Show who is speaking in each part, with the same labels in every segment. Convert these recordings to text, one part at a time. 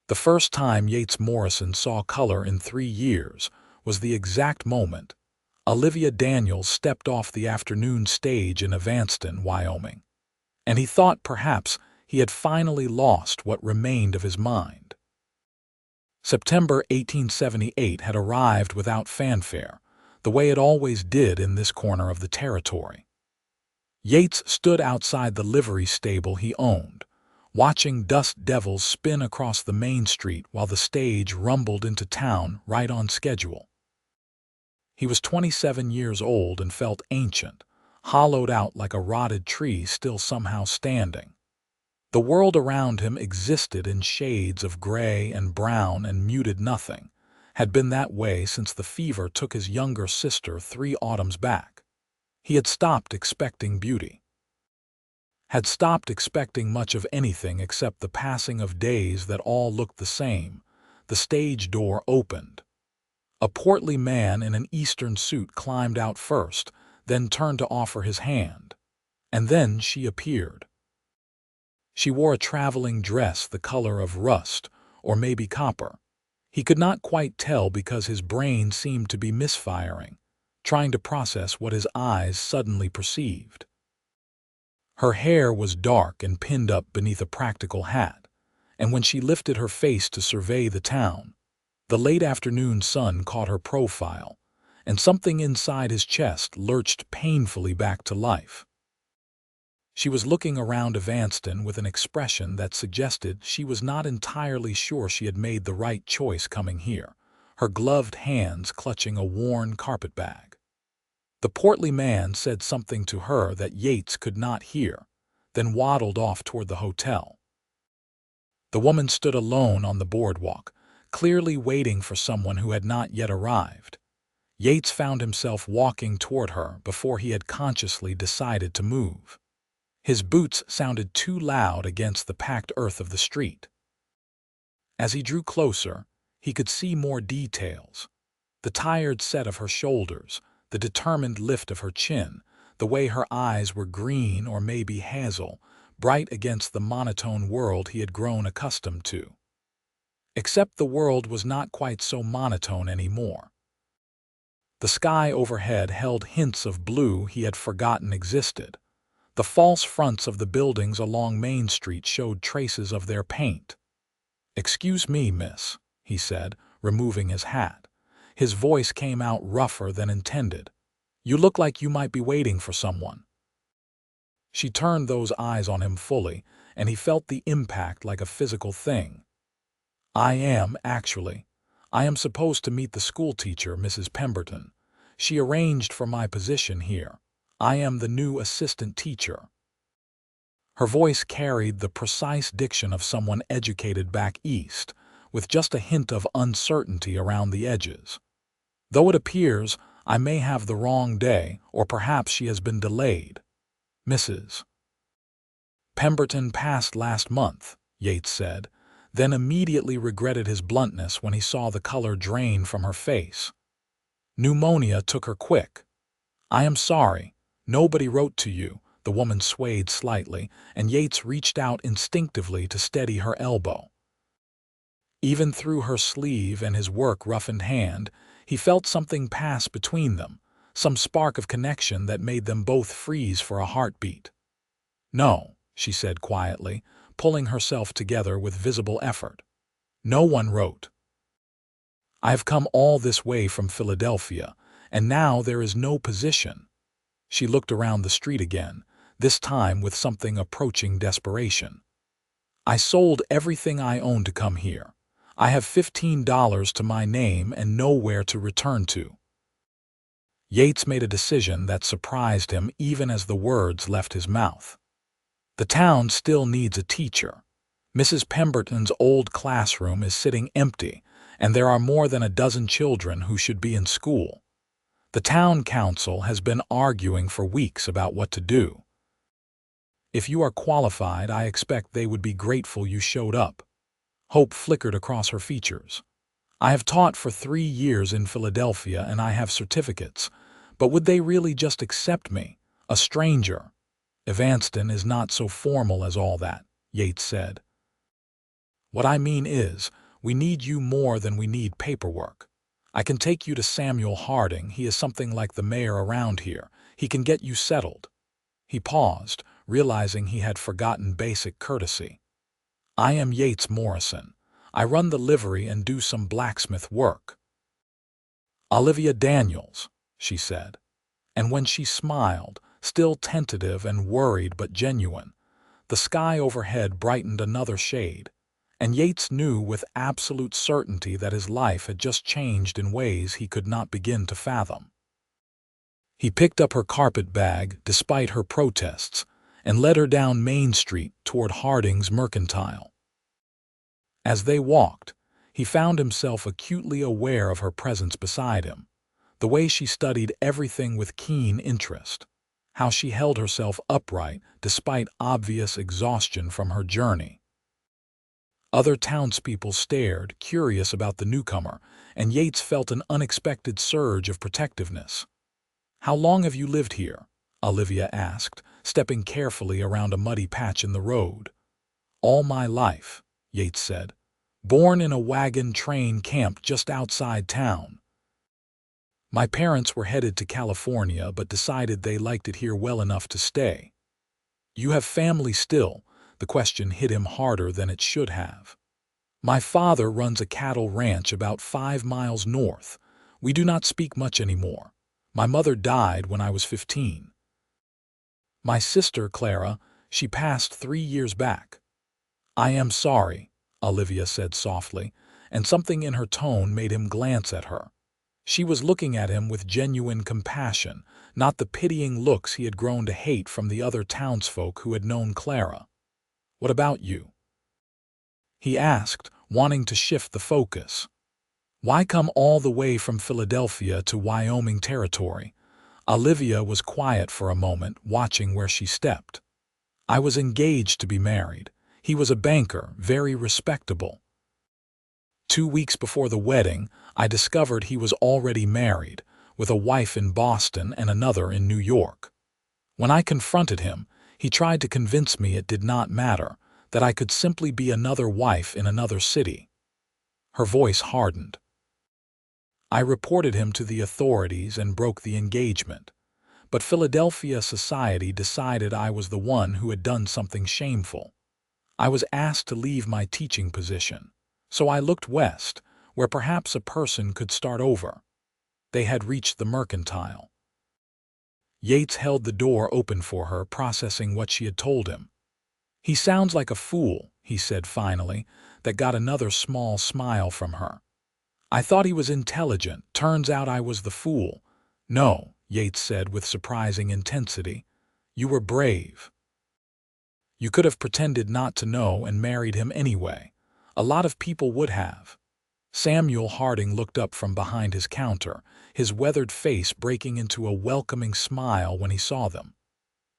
Speaker 1: The first time Yates Morrison saw color in 3 years was the exact moment Olivia Daniels stepped off the afternoon stage in Evanston, Wyoming, and he thought perhaps he had finally lost what remained of his mind. September 1878 had arrived without fanfare, the way it always did in this corner of the territory. Yates stood outside the livery stable he owned, watching dust devils spin across the main street while the stage rumbled into town right on schedule. He was 27 years old and felt ancient, hollowed out like a rotted tree still somehow standing. The world around him existed in shades of gray and brown and muted nothing, had been that way since the fever took his younger sister 3 autumns back. He had stopped expecting beauty. Had stopped expecting much of anything except the passing of days that all looked the same. The stage door opened. A portly man in an Eastern suit climbed out first, then turned to offer his hand. And then she appeared. She wore a traveling dress the color of rust, or maybe copper. He could not quite tell because his brain seemed to be misfiring, trying to process what his eyes suddenly perceived. Her hair was dark and pinned up beneath a practical hat, and when she lifted her face to survey the town, the late afternoon sun caught her profile, and something inside his chest lurched painfully back to life. She was looking around Evanston with an expression that suggested she was not entirely sure she had made the right choice coming here, her gloved hands clutching a worn carpetbag. The portly man said something to her that Yates could not hear, then waddled off toward the hotel. The woman stood alone on the boardwalk, clearly waiting for someone who had not yet arrived. Yates found himself walking toward her before he had consciously decided to move. His boots sounded too loud against the packed earth of the street. As he drew closer, he could see more details. The tired set of her shoulders, the determined lift of her chin, the way her eyes were green or maybe hazel, bright against the monotone world he had grown accustomed to. Except the world was not quite so monotone anymore. The sky overhead held hints of blue he had forgotten existed. The false fronts of the buildings along Main Street showed traces of their paint. "Excuse me, miss," he said, removing his hat. His voice came out rougher than intended. "You look like you might be waiting for someone." She turned those eyes on him fully, and he felt the impact like a physical thing. "I am, actually. I am supposed to meet the schoolteacher, Mrs. Pemberton. She arranged for my position here. I am the new assistant teacher." Her voice carried the precise diction of someone educated back east, with just a hint of uncertainty around the edges. "Though it appears I may have the wrong day, or perhaps she has been delayed. Mrs. Pemberton passed last month," Yates said, then immediately regretted his bluntness when he saw the color drain from her face. "Pneumonia took her quick. I am sorry. Nobody wrote to you." The woman swayed slightly, and Yates reached out instinctively to steady her elbow. Even through her sleeve and his work-roughened hand, he felt something pass between them, some spark of connection that made them both freeze for a heartbeat. "No," she said quietly, pulling herself together with visible effort. "No one wrote. I have come all this way from Philadelphia, and now there is no position." She looked around the street again, this time with something approaching desperation. "I sold everything I own to come here. I have $15 to my name and nowhere to return to." Yates made a decision that surprised him even as the words left his mouth. The town still needs a teacher. Mrs. Pemberton's old classroom is sitting empty, and there are more than a dozen children who should be in school. The town council has been arguing for weeks about what to do. If you are qualified, I expect they would be grateful you showed up. Hope flickered across her features. I have taught for 3 years in Philadelphia and I have certificates, but would they really just accept me, a stranger? Evanston is not so formal as all that, Yates said. What I mean is, we need you more than we need paperwork. I can take you to Samuel Harding. He is something like the mayor around here. He can get you settled." He paused, realizing he had forgotten basic courtesy. "I am Yates Morrison. I run the livery and do some blacksmith work." "Olivia Daniels," she said. And when she smiled, still tentative and worried but genuine, the sky overhead brightened another shade, and Yates knew with absolute certainty that his life had just changed in ways he could not begin to fathom. He picked up her carpet bag, despite her protests, and led her down Main Street toward Harding's Mercantile. As they walked, he found himself acutely aware of her presence beside him, the way she studied everything with keen interest, how she held herself upright despite obvious exhaustion from her journey. Other townspeople stared, curious about the newcomer, and Yates felt an unexpected surge of protectiveness. "How long have you lived here?" Olivia asked, stepping carefully around a muddy patch in the road. "All my life," Yates said. "Born in a wagon train camp just outside town. My parents were headed to California but decided they liked it here well enough to stay." "You have family still?" The question hit him harder than it should have. "My father runs a cattle ranch about 5 miles north. We do not speak much anymore. My mother died when I was 15. My sister, Clara, she passed 3 years back." "I am sorry," Olivia said softly, and something in her tone made him glance at her. She was looking at him with genuine compassion, not the pitying looks he had grown to hate from the other townsfolk who had known Clara. "What about you?" he asked, wanting to shift the focus. "Why come all the way from Philadelphia to Wyoming territory?" Olivia was quiet for a moment, watching where she stepped. "I was engaged to be married. He was a banker, very respectable. 2 weeks before the wedding, I discovered he was already married, with a wife in Boston and another in New York. When I confronted him, he tried to convince me it did not matter, that I could simply be another wife in another city." Her voice hardened. "I reported him to the authorities and broke the engagement. But Philadelphia society decided I was the one who had done something shameful. I was asked to leave my teaching position, so I looked west, where perhaps a person could start over." They had reached the Mercantile. Yates held the door open for her, processing what she had told him. "He sounds like a fool," he said finally, that got another small smile from her. "I thought he was intelligent. Turns out I was the fool." "No," Yates said with surprising intensity. "You were brave. You could have pretended not to know and married him anyway. A lot of people would have." Samuel Harding looked up from behind his counter, his weathered face breaking into a welcoming smile when he saw them.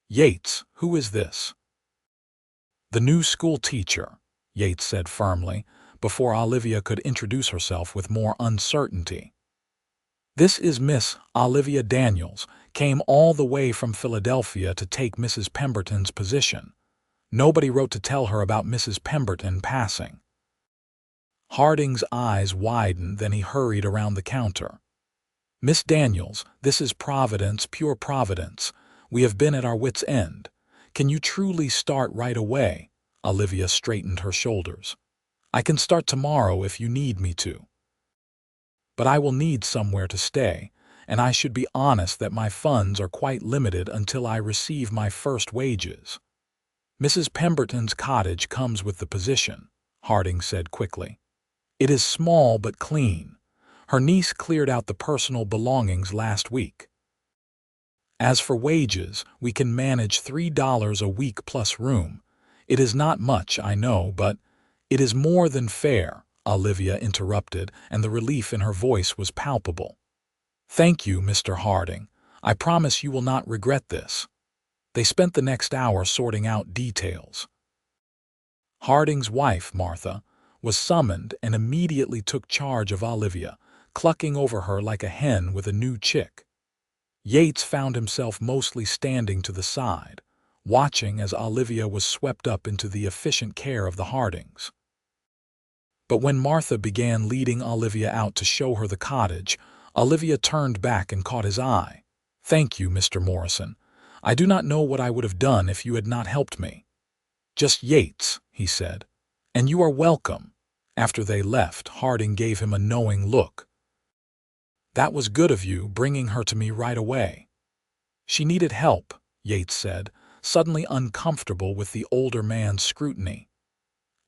Speaker 1: "Yates, who is this?" "The new school teacher," Yates said firmly, before Olivia could introduce herself with more uncertainty. "This is Miss Olivia Daniels, came all the way from Philadelphia to take Mrs. Pemberton's position. Nobody wrote to tell her about Mrs. Pemberton passing." Harding's eyes widened, then he hurried around the counter. "Miss Daniels, this is Providence, pure Providence. We have been at our wits' end. Can you truly start right away?" Olivia straightened her shoulders. "I can start tomorrow if you need me to. But I will need somewhere to stay, and I should be honest that my funds are quite limited until I receive my first wages." "Mrs. Pemberton's cottage comes with the position," Harding said quickly. "It is small but clean. Her niece cleared out the personal belongings last week. As for wages, we can manage $3 a week plus room. It is not much, I know, but—" "It is more than fair," Olivia interrupted, and the relief in her voice was palpable. "Thank you, Mr. Harding. I promise you will not regret this." They spent the next hour sorting out details. Harding's wife, Martha, was summoned and immediately took charge of Olivia, clucking over her like a hen with a new chick. Yates found himself mostly standing to the side, watching as Olivia was swept up into the efficient care of the Hardings. But when Martha began leading Olivia out to show her the cottage, Olivia turned back and caught his eye. "Thank you, Mr. Morrison. I do not know what I would have done if you had not helped me." "Just Yates," he said. "And you are welcome." After they left, Harding gave him a knowing look. "That was good of you, bringing her to me right away." "She needed help," Yates said, suddenly uncomfortable with the older man's scrutiny.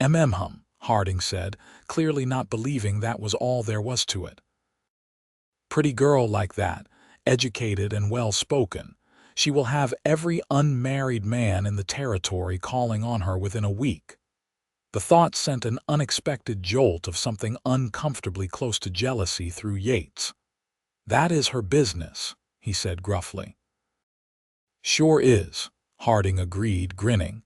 Speaker 1: "Hum," Harding said, clearly not believing that was all there was to it. "Pretty girl like that, educated and well-spoken. She will have every unmarried man in the territory calling on her within a week." The thought sent an unexpected jolt of something uncomfortably close to jealousy through Yates. "That is her business," he said gruffly. "Sure is," Harding agreed, grinning.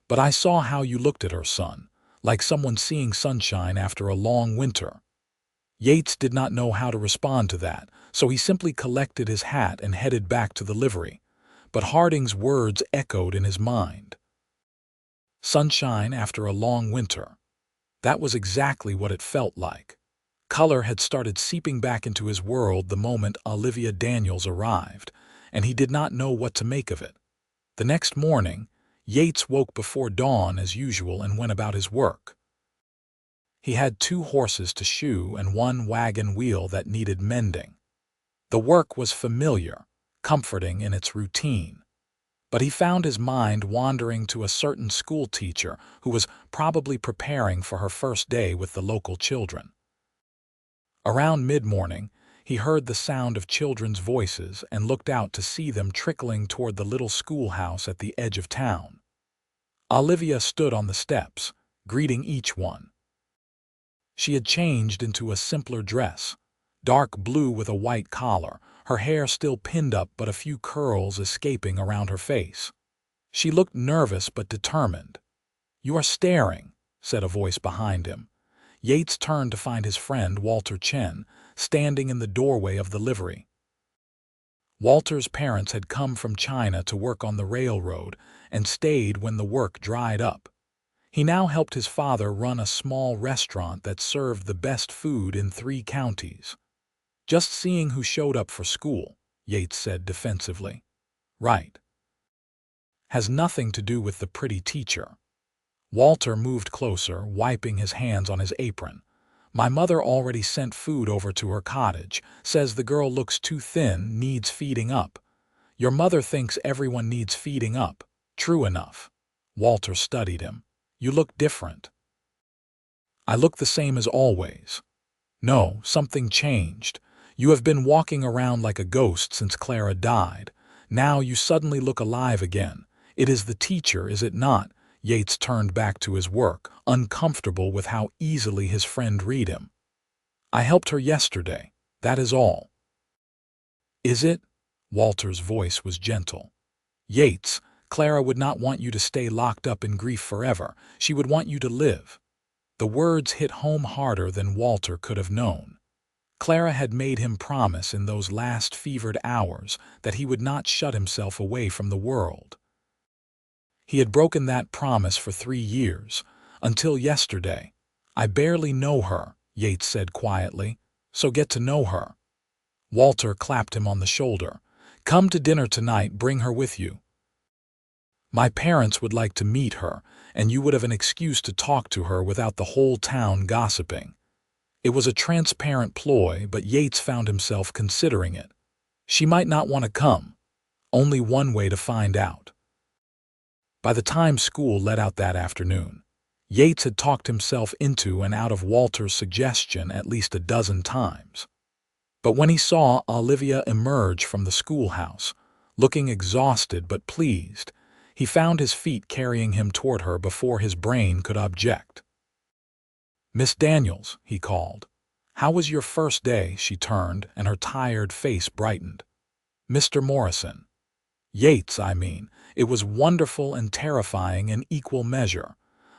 Speaker 1: "But I saw how you looked at her, son, like someone seeing sunshine after a long winter." Yates did not know how to respond to that, so he simply collected his hat and headed back to the livery. But Harding's words echoed in his mind. Sunshine after a long winter. That was exactly what it felt like. Color had started seeping back into his world the moment Olivia Daniels arrived, and he did not know what to make of it. The next morning, Yates woke before dawn as usual and went about his work. He had 2 horses to shoe and 1 wagon wheel that needed mending. The work was familiar, comforting in its routine. But he found his mind wandering to a certain school teacher who was probably preparing for her first day with the local children. Around mid-morning, he heard the sound of children's voices and looked out to see them trickling toward the little schoolhouse at the edge of town. Olivia stood on the steps, greeting each one. She had changed into a simpler dress, dark blue with a white collar, her hair still pinned up but a few curls escaping around her face. She looked nervous but determined. "You are staring," said a voice behind him. Yates turned to find his friend Walter Chen standing in the doorway of the livery. Walter's parents had come from China to work on the railroad and stayed when the work dried up. He now helped his father run a small restaurant that served the best food in 3 counties. "Just seeing who showed up for school," Yates said defensively. "Right. Has nothing to do with the pretty teacher." Walter moved closer, wiping his hands on his apron. "My mother already sent food over to her cottage, says the girl looks too thin, needs feeding up." "Your mother thinks everyone needs feeding up." "True enough." Walter studied him. "You look different." "I look the same as always." "No, something changed. You have been walking around like a ghost since Clara died. Now you suddenly look alive again. It is the teacher, is it not?" Yates turned back to his work, uncomfortable with how easily his friend read him. "I helped her yesterday, that is all." "Is it?" Walter's voice was gentle. "Yates, Clara would not want you to stay locked up in grief forever. She would want you to live." The words hit home harder than Walter could have known. Clara had made him promise in those last fevered hours that he would not shut himself away from the world. He had broken that promise for 3 years, until yesterday. "I barely know her," Yates said quietly, "so get to know her." Walter clapped him on the shoulder. "Come to dinner tonight, bring her with you." "My parents would like to meet her, and you would have an excuse to talk to her without the whole town gossiping." It was a transparent ploy, but Yates found himself considering it. She might not want to come. Only one way to find out. By the time school let out that afternoon, Yates had talked himself into and out of Walter's suggestion at least a dozen times. But when he saw Olivia emerge from the schoolhouse, looking exhausted but pleased, he found his feet carrying him toward her before his brain could object. "Miss Daniels," he called. "How was your first day?" She turned, and her tired face brightened. "Mr. Morrison." "Yates, I mean. It was wonderful and terrifying in equal measure.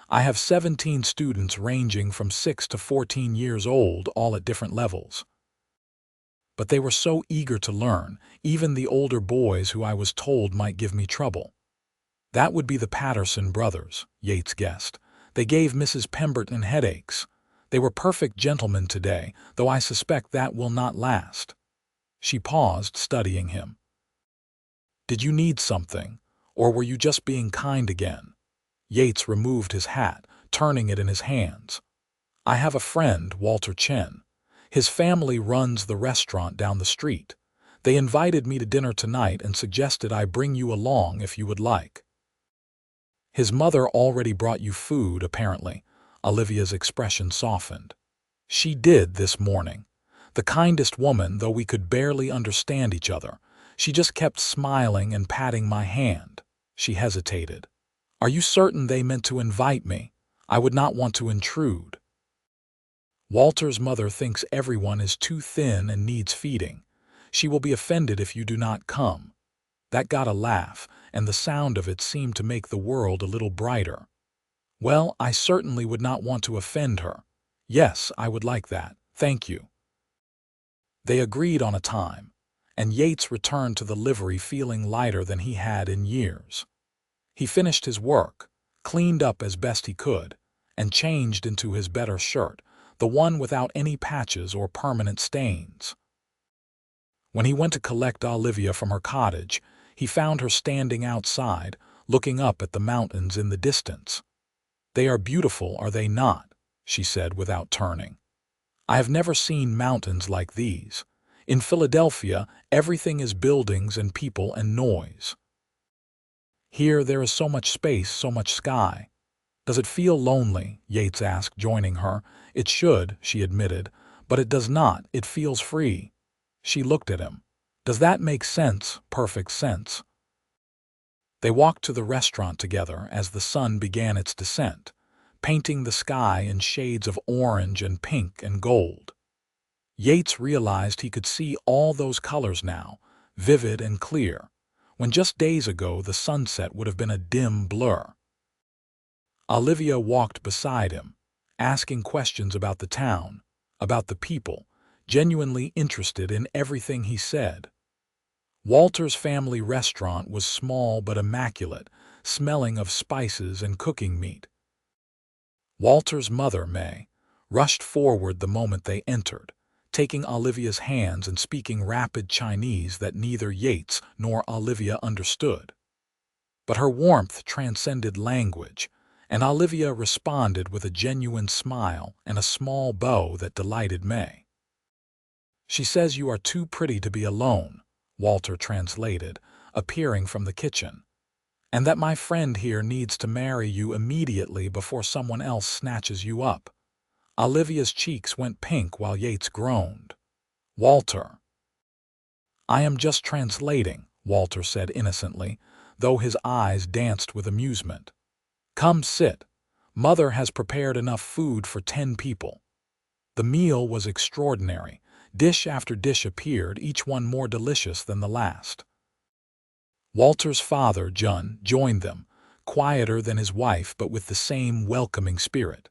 Speaker 1: I have 17 students ranging from 6 to 14 years old, all at different levels. But they were so eager to learn, even the older boys who I was told might give me trouble." "That would be the Patterson brothers," Yates guessed. "They gave Mrs. Pemberton headaches. They were perfect gentlemen today, though I suspect that will not last." She paused, studying him. "Did you need something, or were you just being kind again?" Yates removed his hat, turning it in his hands. "I have a friend, Walter Chen. His family runs the restaurant down the street. They invited me to dinner tonight and suggested I bring you along if you would like." "His mother already brought you food, apparently." Olivia's expression softened. "She did this morning. The kindest woman, though we could barely understand each other. She just kept smiling and patting my hand." She hesitated. "Are you certain they meant to invite me? I would not want to intrude." "Walter's mother thinks everyone is too thin and needs feeding. She will be offended if you do not come." That got a laugh, and the sound of it seemed to make the world a little brighter. "Well, I certainly would not want to offend her. Yes, I would like that. Thank you." They agreed on a time, and Yates returned to the livery feeling lighter than he had in years. He finished his work, cleaned up as best he could, and changed into his better shirt, the one without any patches or permanent stains. When he went to collect Olivia from her cottage, he found her standing outside, looking up at the mountains in the distance. "They are beautiful, are they not?" she said without turning. "I have never seen mountains like these. In Philadelphia, everything is buildings and people and noise. Here there is so much space, so much sky." "Does it feel lonely?" Yates asked, joining her. "It should," she admitted, "but it does not. It feels free." She looked at him. "Does that make sense?" "Perfect sense." They walked to the restaurant together as the sun began its descent, painting the sky in shades of orange and pink and gold. Yates realized he could see all those colors now, vivid and clear, when just days ago the sunset would have been a dim blur. Olivia walked beside him, asking questions about the town, about the people, genuinely interested in everything he said. Walter's family restaurant was small but immaculate, smelling of spices and cooking meat. Walter's mother, May, rushed forward the moment they entered, taking Olivia's hands and speaking rapid Chinese that neither Yates nor Olivia understood. But her warmth transcended language, and Olivia responded with a genuine smile and a small bow that delighted May. "She says you are too pretty to be alone," Walter translated, appearing from the kitchen, "and that my friend here needs to marry you immediately before someone else snatches you up." Olivia's cheeks went pink while Yates groaned. "Walter." "I am just translating," Walter said innocently, though his eyes danced with amusement. "Come sit. Mother has prepared enough food for 10 people." The meal was extraordinary. Dish after dish appeared, each one more delicious than the last. Walter's father, Jun, joined them, quieter than his wife but with the same welcoming spirit.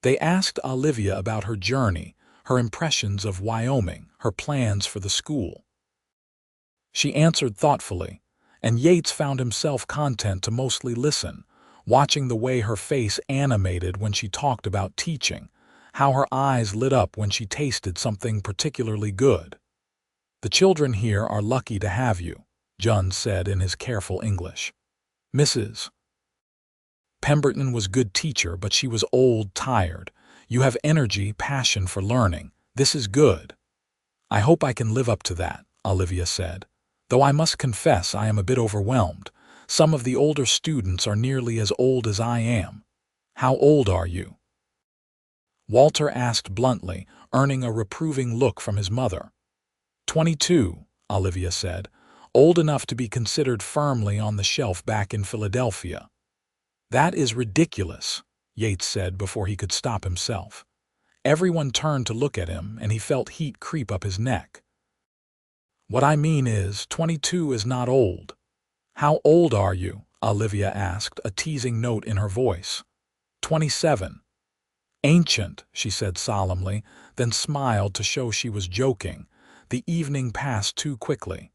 Speaker 1: They asked Olivia about her journey, her impressions of Wyoming, her plans for the school. She answered thoughtfully, and Yates found himself content to mostly listen, watching the way her face animated when she talked about teaching, how her eyes lit up when she tasted something particularly good. "The children here are lucky to have you," Jun said in his careful English. "Mrs. Pemberton was good teacher, but she was old, tired. You have energy, passion for learning. This is good." "I hope I can live up to that," Olivia said, "though I must confess I am a bit overwhelmed. Some of the older students are nearly as old as I am." "How old are you?" Walter asked bluntly, earning a reproving look from his mother. 22, Olivia said, "old enough to be considered firmly on the shelf back in Philadelphia." "That is ridiculous," Yates said before he could stop himself. Everyone turned to look at him, and he felt heat creep up his neck. "What I mean is, 22 is not old." "How old are you?" Olivia asked, a teasing note in her voice. 27. "Ancient," she said solemnly, then smiled to show she was joking. The evening passed too quickly.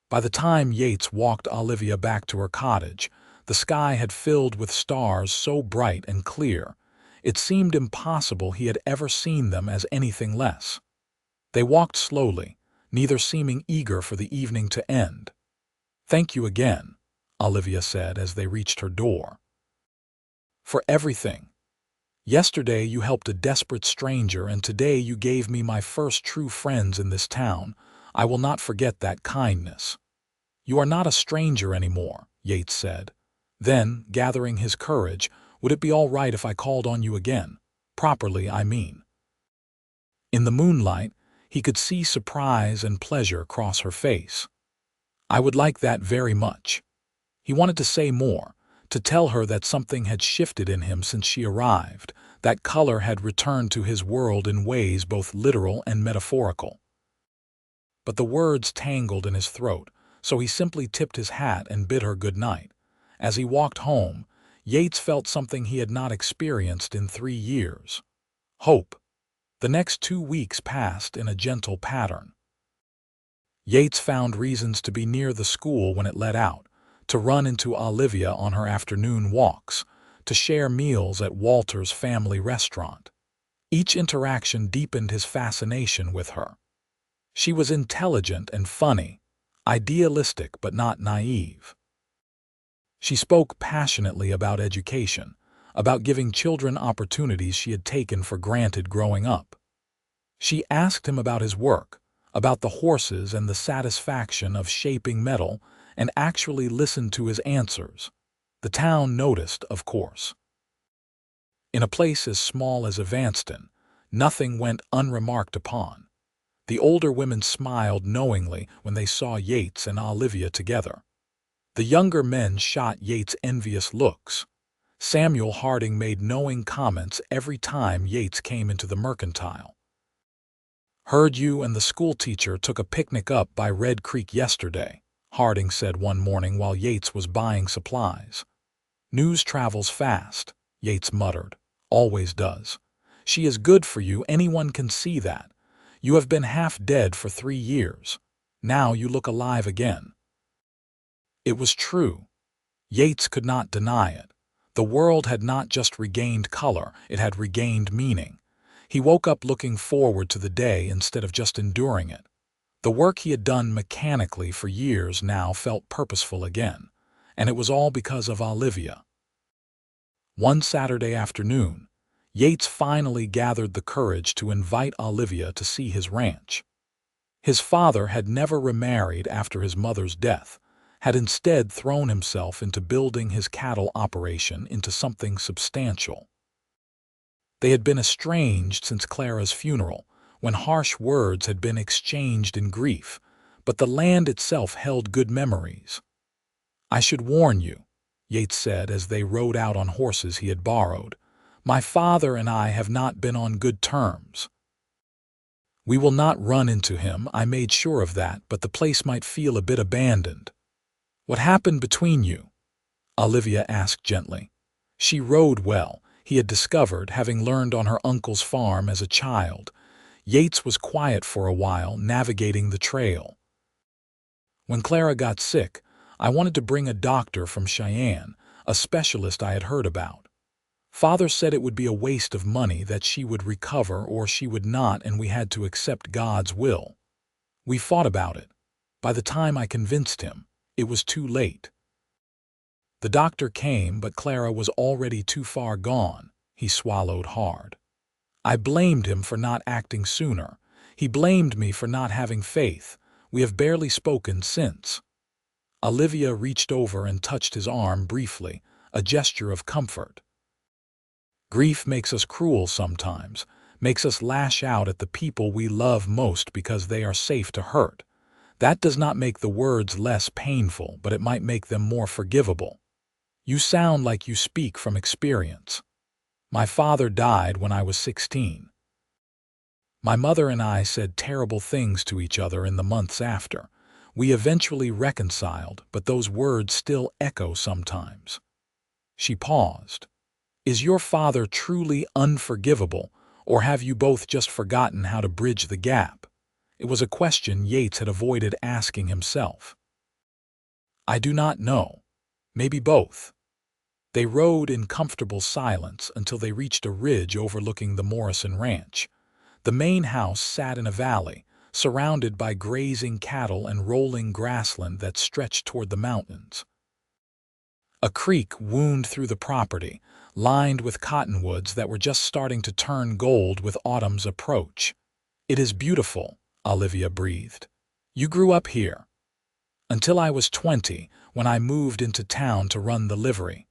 Speaker 1: By the time Yates walked Olivia back to her cottage, the sky had filled with stars so bright and clear. It seemed impossible he had ever seen them as anything less. They walked slowly, neither seeming eager for the evening to end. "Thank you again," Olivia said as they reached her door. "For everything. Yesterday you helped a desperate stranger, and today you gave me my first true friends in this town. I will not forget that kindness." "You are not a stranger anymore," Yates said. Then, gathering his courage, "Would it be all right if I called on you again? Properly, I mean." In the moonlight, he could see surprise and pleasure cross her face. "I would like that very much." He wanted to say more, to tell her that something had shifted in him since she arrived, that color had returned to his world in ways both literal and metaphorical. But the words tangled in his throat, so he simply tipped his hat and bid her good night. As he walked home, Yates felt something he had not experienced in 3 years. Hope. The next 2 weeks passed in a gentle pattern. Yates found reasons to be near the school when it let out, to run into Olivia on her afternoon walks, to share meals at Walter's family restaurant. Each interaction deepened his fascination with her. She was intelligent and funny, idealistic but not naive. She spoke passionately about education, about giving children opportunities she had taken for granted growing up. She asked him about his work, about the horses and the satisfaction of shaping metal, and actually listened to his answers. The town noticed, of course. In a place as small as Evanston, nothing went unremarked upon. The older women smiled knowingly when they saw Yates and Olivia together. The younger men shot Yates envious looks. Samuel Harding made knowing comments every time Yates came into the mercantile. "Heard you and the schoolteacher took a picnic up by Red Creek yesterday," Harding said one morning while Yates was buying supplies. "News travels fast," Yates muttered. "Always does. She is good for you, anyone can see that. You have been half dead for 3 years. Now you look alive again." It was true. Yates could not deny it. The world had not just regained color, it had regained meaning. He woke up looking forward to the day instead of just enduring it. The work he had done mechanically for years now felt purposeful again, and it was all because of Olivia. One Saturday afternoon, Yates finally gathered the courage to invite Olivia to see his ranch. His father had never remarried after his mother's death, had instead thrown himself into building his cattle operation into something substantial. They had been estranged since Clara's funeral, when harsh words had been exchanged in grief, but the land itself held good memories. "I should warn you," Yates said as they rode out on horses he had borrowed. "My father and I have not been on good terms. We will not run into him, I made sure of that, but the place might feel a bit abandoned." "What happened between you?" Olivia asked gently. She rode well, he had discovered, having learned on her uncle's farm as a child. Yates was quiet for a while, navigating the trail. "When Clara got sick, I wanted to bring a doctor from Cheyenne, a specialist I had heard about. Father said it would be a waste of money, that she would recover or she would not, and we had to accept God's will. We fought about it. By the time I convinced him, it was too late. The doctor came, but Clara was already too far gone." He swallowed hard. "I blamed him for not acting sooner. He blamed me for not having faith. We have barely spoken since." Olivia reached over and touched his arm briefly, a gesture of comfort. "Grief makes us cruel sometimes, makes us lash out at the people we love most because they are safe to hurt. That does not make the words less painful, but it might make them more forgivable. You sound like you speak from experience. My father died when I was 16. My mother and I said terrible things to each other in the months after. We eventually reconciled, but those words still echo sometimes." She paused. "Is your father truly unforgivable, or have you both just forgotten how to bridge the gap?" It was a question Yates had avoided asking himself. "I do not know. Maybe both." They rode in comfortable silence until they reached a ridge overlooking the Morrison ranch. The main house sat in a valley, surrounded by grazing cattle and rolling grassland that stretched toward the mountains. A creek wound through the property, lined with cottonwoods that were just starting to turn gold with autumn's approach. "It is beautiful," Olivia breathed. "You grew up here." "Until I was 20, when I moved into town to run the livery."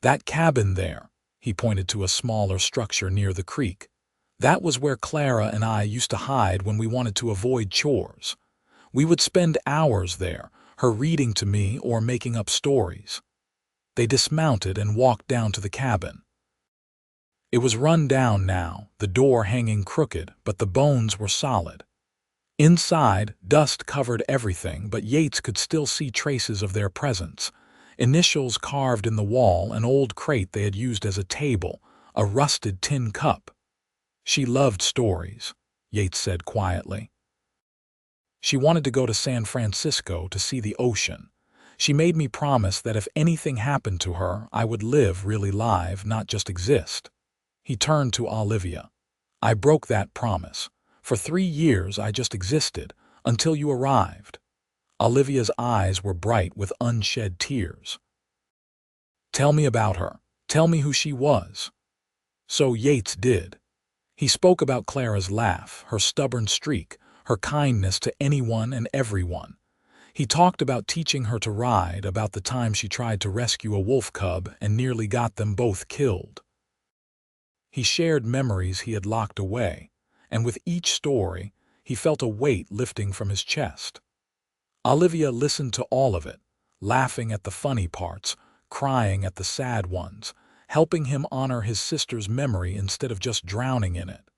Speaker 1: "That cabin there," he pointed to a smaller structure near the creek. "That was where Clara and I used to hide when we wanted to avoid chores. We would spend hours there, her reading to me or making up stories." They dismounted and walked down to the cabin. It was run down now, the door hanging crooked, but the bones were solid. Inside, dust covered everything, but Yates could still see traces of their presence. Initials carved in the wall, an old crate they had used as a table, a rusted tin cup. "She loved stories," Yates said quietly. "She wanted to go to San Francisco to see the ocean. She made me promise that if anything happened to her, I would live really live, not just exist." He turned to Olivia. "I broke that promise. For 3 years I just existed, until you arrived." Olivia's eyes were bright with unshed tears. "Tell me about her. Tell me who she was." So Yates did. He spoke about Clara's laugh, her stubborn streak, her kindness to anyone and everyone. He talked about teaching her to ride, about the time she tried to rescue a wolf cub and nearly got them both killed. He shared memories he had locked away, and with each story, he felt a weight lifting from his chest. Olivia listened to all of it, laughing at the funny parts, crying at the sad ones, helping him honor his sister's memory instead of just drowning in it.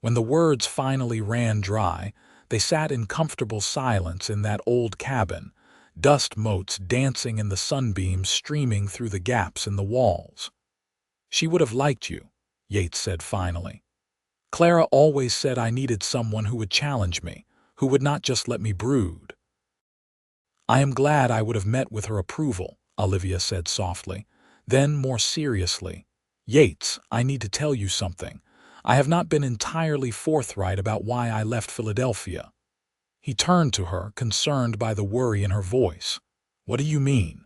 Speaker 1: When the words finally ran dry, they sat in comfortable silence in that old cabin, dust motes dancing in the sunbeams streaming through the gaps in the walls. "She would have liked you," Yates said finally. "Clara always said I needed someone who would challenge me, who would not just let me brood." "I am glad I would have met with her approval," Olivia said softly. Then, more seriously, "Yates, I need to tell you something. I have not been entirely forthright about why I left Philadelphia." He turned to her, concerned by the worry in her voice. "What do you mean?"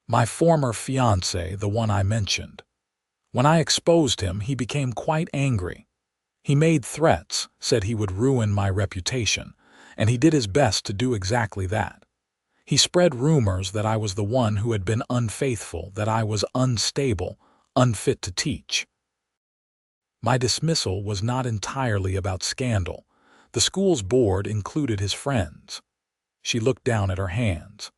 Speaker 1: "My former fiancé, the one I mentioned. When I exposed him, he became quite angry. He made threats, said he would ruin my reputation, and he did his best to do exactly that. He spread rumors that I was the one who had been unfaithful, that I was unstable, unfit to teach. My dismissal was not entirely about scandal. The school's board included his friends." She looked down at her hands.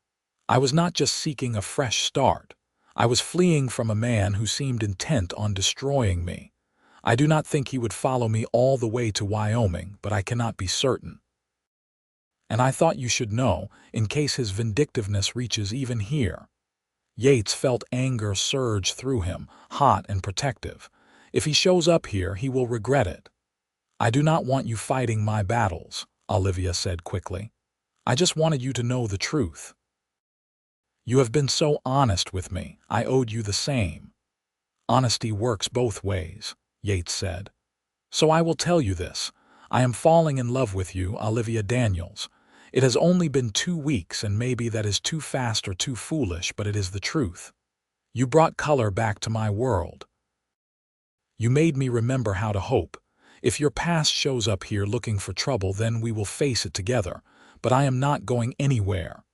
Speaker 1: "I was not just seeking a fresh start. I was fleeing from a man who seemed intent on destroying me. I do not think he would follow me all the way to Wyoming, but I cannot be certain. And I thought you should know, in case his vindictiveness reaches even here." Yates felt anger surge through him, hot and protective. "If he shows up here, he will regret it." "I do not want you fighting my battles," Olivia said quickly. "I just wanted you to know the truth. You have been so honest with me, I owed you the same." "Honesty works both ways," Yates said. "So I will tell you this. I am falling in love with you, Olivia Daniels. It has only been 2 weeks, and maybe that is too fast or too foolish, but it is the truth. You brought color back to my world. You made me remember how to hope. If your past shows up here looking for trouble, then we will face it together. But I am not going anywhere."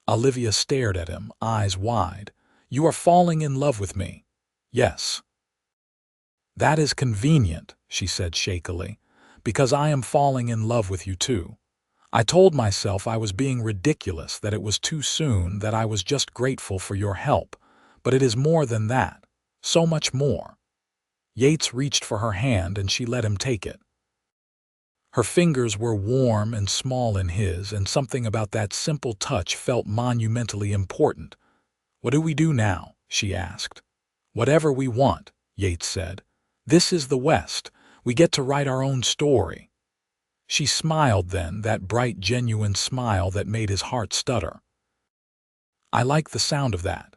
Speaker 1: Olivia stared at him, eyes wide. "You are falling in love with me." "Yes." "That is convenient," she said shakily, "because I am falling in love with you too. I told myself I was being ridiculous, that it was too soon, that I was just grateful for your help. But it is more than that. So much more." Yates reached for her hand and she let him take it. Her fingers were warm and small in his, and something about that simple touch felt monumentally important. "What do we do now?" she asked. "Whatever we want," Yates said. "This is the West. We get to write our own story." She smiled then, that bright, genuine smile that made his heart stutter. I like the sound of that.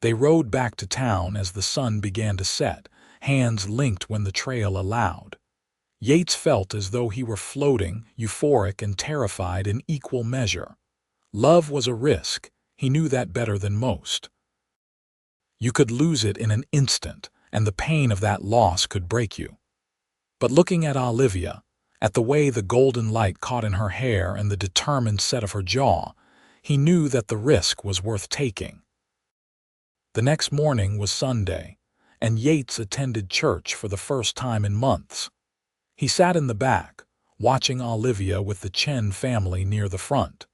Speaker 1: They rode back to town as the sun began to set, hands linked when the trail allowed. Yates felt as though he were floating, euphoric and terrified in equal measure. Love was a risk. He knew that better than most. You could lose it in an instant, and the pain of that loss could break you. But looking at Olivia, at the way the golden light caught in her hair and the determined set of her jaw, he knew that the risk was worth taking. The next morning was Sunday, and Yates attended church for the first time in months. He sat in the back, watching Olivia with the Chen family near the front.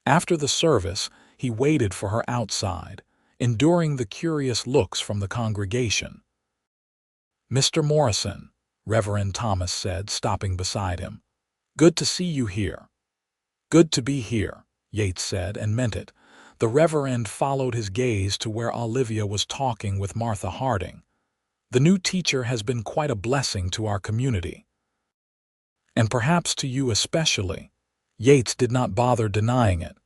Speaker 1: After the service, he waited for her outside, enduring the curious looks from the congregation. "Mr. Morrison," Reverend Thomas said, stopping beside him. "Good to see you here." "Good to be here," Yates said, and meant it. The Reverend followed his gaze to where Olivia was talking with Martha Harding. "The new teacher has been quite a blessing to our community. And perhaps to you especially." Yates did not bother denying it.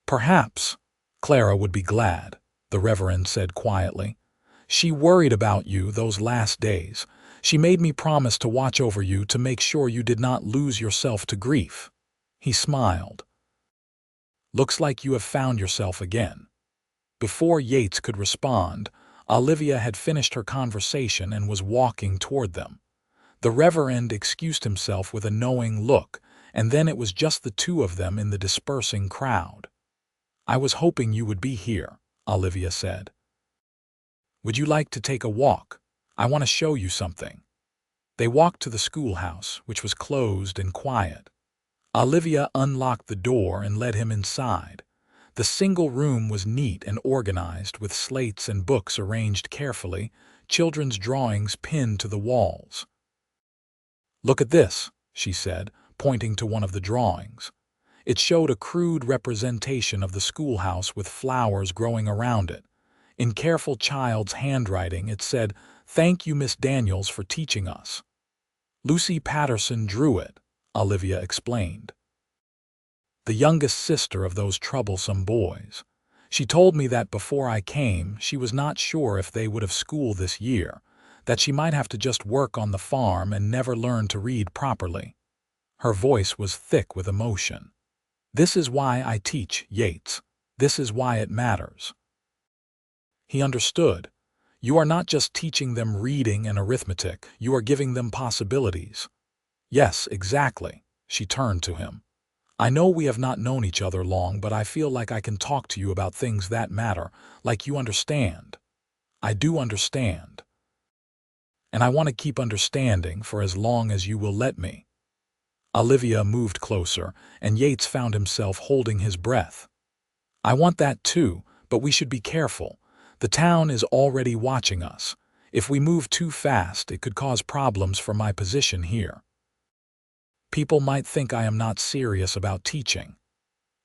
Speaker 1: "Perhaps. Clara would be glad," the Reverend said quietly. "She worried about you those last days. She made me promise to watch over you to make sure you did not lose yourself to grief." He smiled. "Looks like you have found yourself again." Before Yates could respond, Olivia had finished her conversation and was walking toward them. The Reverend excused himself with a knowing look, and then it was just the two of them in the dispersing crowd. "I was hoping you would be here," Olivia said. "Would you like to take a walk? I want to show you something." They walked to the schoolhouse, which was closed and quiet. Olivia unlocked the door and led him inside. The single room was neat and organized, with slates and books arranged carefully, children's drawings pinned to the walls. "Look at this," she said, pointing to one of the drawings. It showed a crude representation of the schoolhouse with flowers growing around it. In careful child's handwriting, it said, "Thank you, Miss Daniels, for teaching us." "Lucy Patterson drew it," Olivia explained. "The youngest sister of those troublesome boys. She told me that before I came, she was not sure if they would have school this year, that she might have to just work on the farm and never learn to read properly." Her voice was thick with emotion. "This is why I teach, Yates. This is why it matters." He understood. You are not just teaching them reading and arithmetic, you are giving them possibilities. "Yes, exactly." She turned to him. "I know we have not known each other long, but I feel like I can talk to you about things that matter, like you understand." "I do understand. And I want to keep understanding for as long as you will let me." Olivia moved closer, and Yates found himself holding his breath. "I want that too, but we should be careful. The town is already watching us. If we move too fast, it could cause problems for my position here. People might think I am not serious about teaching."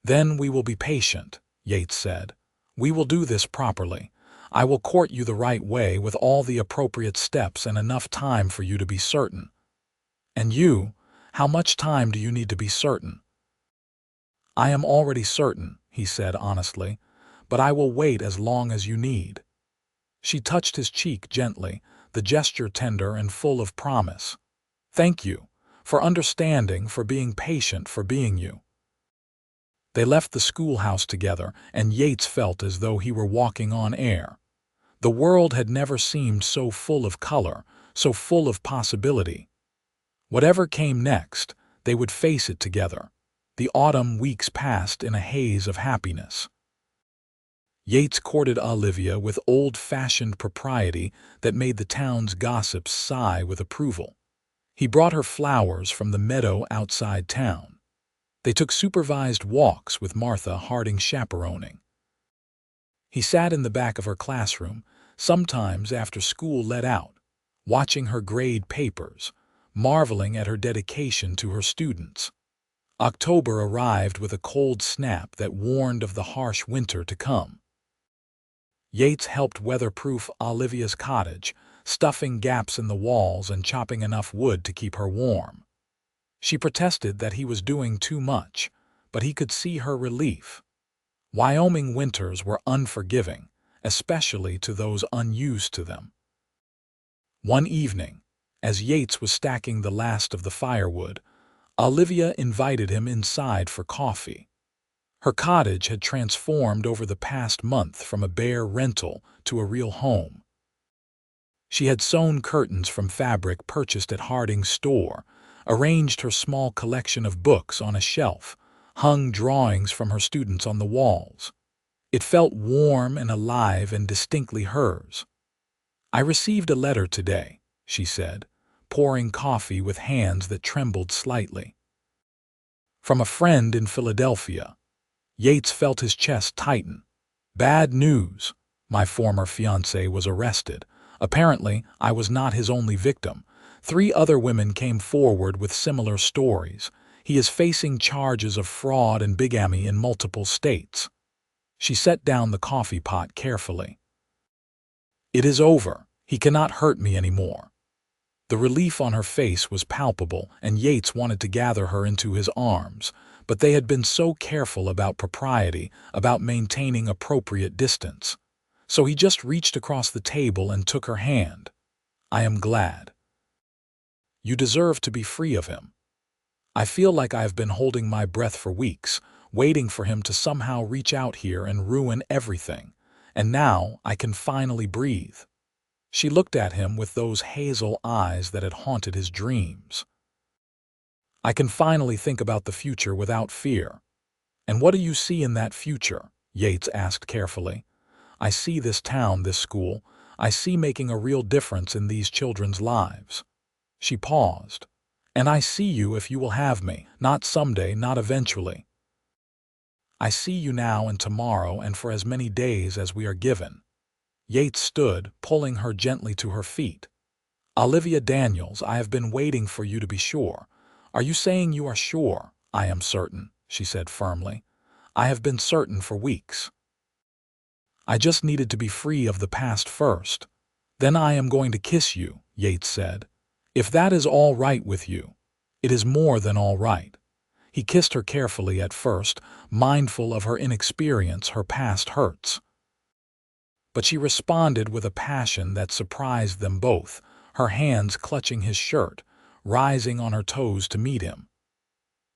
Speaker 1: "Then we will be patient," Yates said. "We will do this properly. I will court you the right way with all the appropriate steps and enough time for you to be certain." "And you, how much time do you need to be certain?" "I am already certain," he said honestly, "but I will wait as long as you need." She touched his cheek gently, the gesture tender and full of promise. "Thank you, for understanding, for being patient, for being you." They left the schoolhouse together, and Yates felt as though he were walking on air. The world had never seemed so full of color, so full of possibility. Whatever came next, they would face it together. The autumn weeks passed in a haze of happiness. Yates courted Olivia with old-fashioned propriety that made the town's gossips sigh with approval. He brought her flowers from the meadow outside town. They took supervised walks with Martha Harding chaperoning. He sat in the back of her classroom, sometimes after school let out, watching her grade papers, marveling at her dedication to her students. October arrived with a cold snap that warned of the harsh winter to come. Yates helped weatherproof Olivia's cottage, stuffing gaps in the walls and chopping enough wood to keep her warm. She protested that he was doing too much, but he could see her relief. Wyoming winters were unforgiving, especially to those unused to them. One evening, as Yates was stacking the last of the firewood, Olivia invited him inside for coffee. Her cottage had transformed over the past month from a bare rental to a real home. She had sewn curtains from fabric purchased at Harding's store, arranged her small collection of books on a shelf, hung drawings from her students on the walls. It felt warm and alive and distinctly hers. "I received a letter today," she said, pouring coffee with hands that trembled slightly. "From a friend in Philadelphia." Yates felt his chest tighten. "Bad news. My former fiancé was arrested. Apparently, I was not his only victim. 3 other women came forward with similar stories. He is facing charges of fraud and bigamy in multiple states." She set down the coffee pot carefully. "It is over. He cannot hurt me anymore." The relief on her face was palpable, and Yates wanted to gather her into his arms, but they had been so careful about propriety, about maintaining appropriate distance. So he just reached across the table and took her hand. "I am glad. You deserve to be free of him. I feel like I have been holding my breath for weeks, waiting for him to somehow reach out here and ruin everything, and now I can finally breathe." She looked at him with those hazel eyes that had haunted his dreams. "I can finally think about the future without fear." "And what do you see in that future?" Yates asked carefully. "I see this town, this school. I see making a real difference in these children's lives." She paused. "And I see you if you will have me, not someday, not eventually. I see you now and tomorrow and for as many days as we are given." Yates stood, pulling her gently to her feet. "Olivia Daniels, I have been waiting for you to be sure." "Are you saying you are sure?" "I am certain," she said firmly. "I have been certain for weeks. I just needed to be free of the past first. Then I am going to kiss you," Yates said. "If that is all right with you." "It is more than all right." He kissed her carefully at first, mindful of her inexperience, her past hurts. But she responded with a passion that surprised them both, her hands clutching his shirt, rising on her toes to meet him.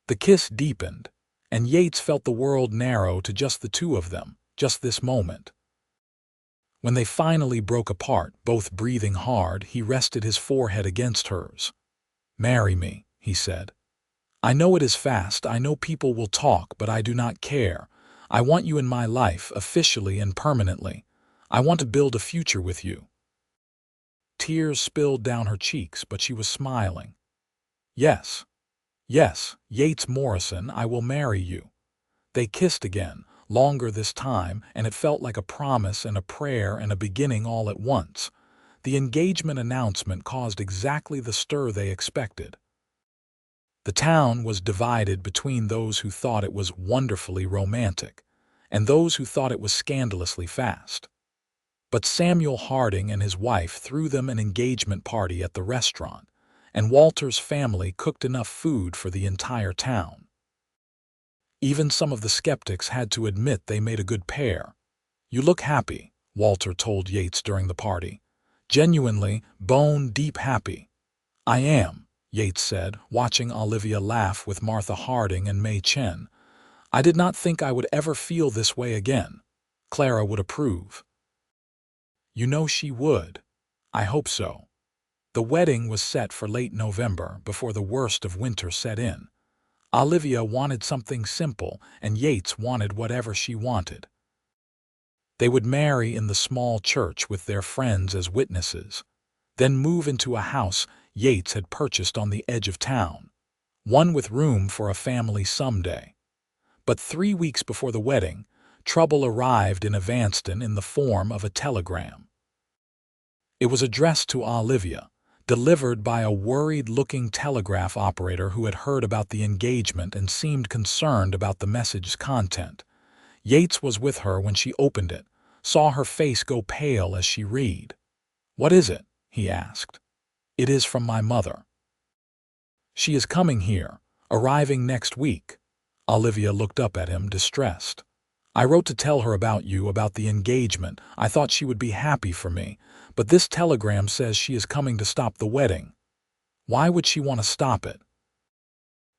Speaker 1: The kiss deepened, and Yates felt the world narrow to just the two of them, just this moment. When they finally broke apart, both breathing hard, he rested his forehead against hers. "Marry me," he said. "I know it is fast, I know people will talk, but I do not care. I want you in my life, officially and permanently. I want to build a future with you." Tears spilled down her cheeks, but she was smiling. "Yes, yes, Yates Morrison, I will marry you." They kissed again, longer this time, and it felt like a promise and a prayer and a beginning all at once. The engagement announcement caused exactly the stir they expected. The town was divided between those who thought it was wonderfully romantic and those who thought it was scandalously fast. But Samuel Harding and his wife threw them an engagement party at the restaurant, and Walter's family cooked enough food for the entire town. Even some of the skeptics had to admit they made a good pair. "You look happy," Walter told Yates during the party. "Genuinely, bone-deep happy." "I am," Yates said, watching Olivia laugh with Martha Harding and May Chen. "I did not think I would ever feel this way again. Clara would approve." "You know she would." "I hope so." The wedding was set for late November, before the worst of winter set in. Olivia wanted something simple, and Yates wanted whatever she wanted. They would marry in the small church with their friends as witnesses, then move into a house Yates had purchased on the edge of town, one with room for a family someday. But 3 weeks before the wedding, trouble arrived in Evanston in the form of a telegram. It was addressed to Olivia, delivered by a worried-looking telegraph operator who had heard about the engagement and seemed concerned about the message's content. Yates was with her when she opened it, saw her face go pale as she read. "What is it?" he asked. "It is from my mother. She is coming here, arriving next week." Olivia looked up at him, distressed. I wrote to tell her about you, about the engagement. I thought she would be happy for me, but this telegram says she is coming to stop the wedding. Why would she want to stop it?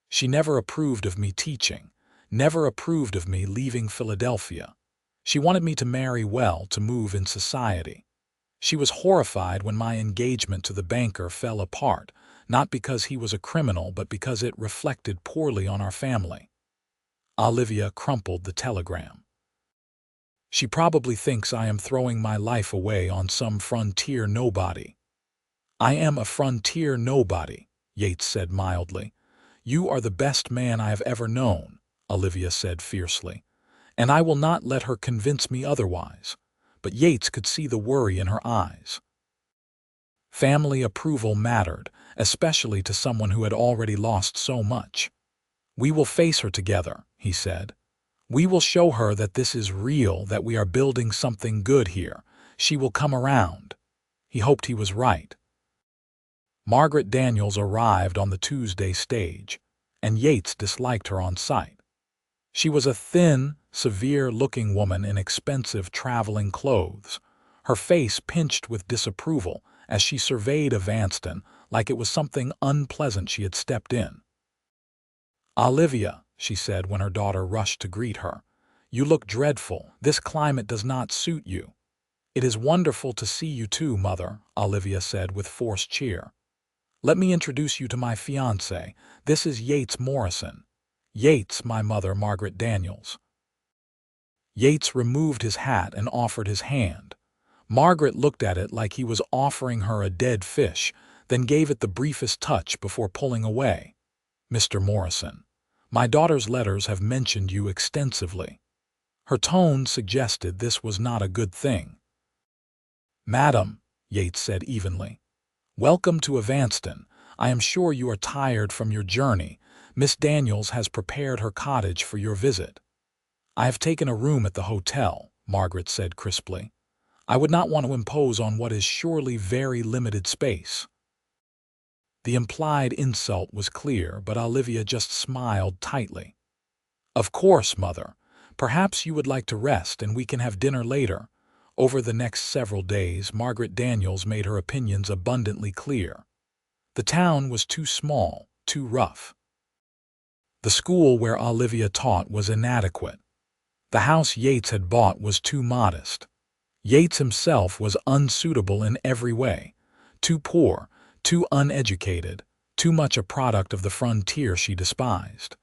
Speaker 1: She never approved of me teaching, never approved of me leaving Philadelphia. She wanted me to marry well, to move in society. She was horrified when my engagement to the banker fell apart, not because he was a criminal, but because it reflected poorly on our family. Olivia crumpled the telegram. She probably thinks I am throwing my life away on some frontier nobody. I am a frontier nobody, Yates said mildly. You are the best man I have ever known, Olivia said fiercely, and I will not let her convince me otherwise. But Yates could see the worry in her eyes. Family approval mattered, especially to someone who had already lost so much. We will face her together, he said. We will show her that this is real, that we are building something good here. She will come around. He hoped he was right. Margaret Daniels arrived on the Tuesday stage, and Yates disliked her on sight. She was a thin, severe-looking woman in expensive traveling clothes, her face pinched with disapproval as she surveyed Evanston like it was something unpleasant she had stepped in. "Olivia," she said when her daughter rushed to greet her, "you look dreadful. This climate does not suit you." "It is wonderful to see you too, Mother," Olivia said with forced cheer. "Let me introduce you to my fiancé. This is Yates Morrison. Yates, my mother, Margaret Daniels." Yates removed his hat and offered his hand. Margaret looked at it like he was offering her a dead fish, then gave it the briefest touch before pulling away. "Mr. Morrison, my daughter's letters have mentioned you extensively." Her tone suggested this was not a good thing. "Madam," Yates said evenly, "welcome to Evanston. I am sure you are tired from your journey. Miss Daniels has prepared her cottage for your visit." "I have taken a room at the hotel," Margaret said crisply. "I would not want to impose on what is surely very limited space." The implied insult was clear, but Olivia just smiled tightly. "Of course, Mother. Perhaps you would like to rest and we can have dinner later." Over the next several days, Margaret Daniels made her opinions abundantly clear. The town was too small, too rough. The school where Olivia taught was inadequate. The house Yates had bought was too modest. Yates himself was unsuitable in every way. Too poor, too uneducated, too much a product of the frontier she despised.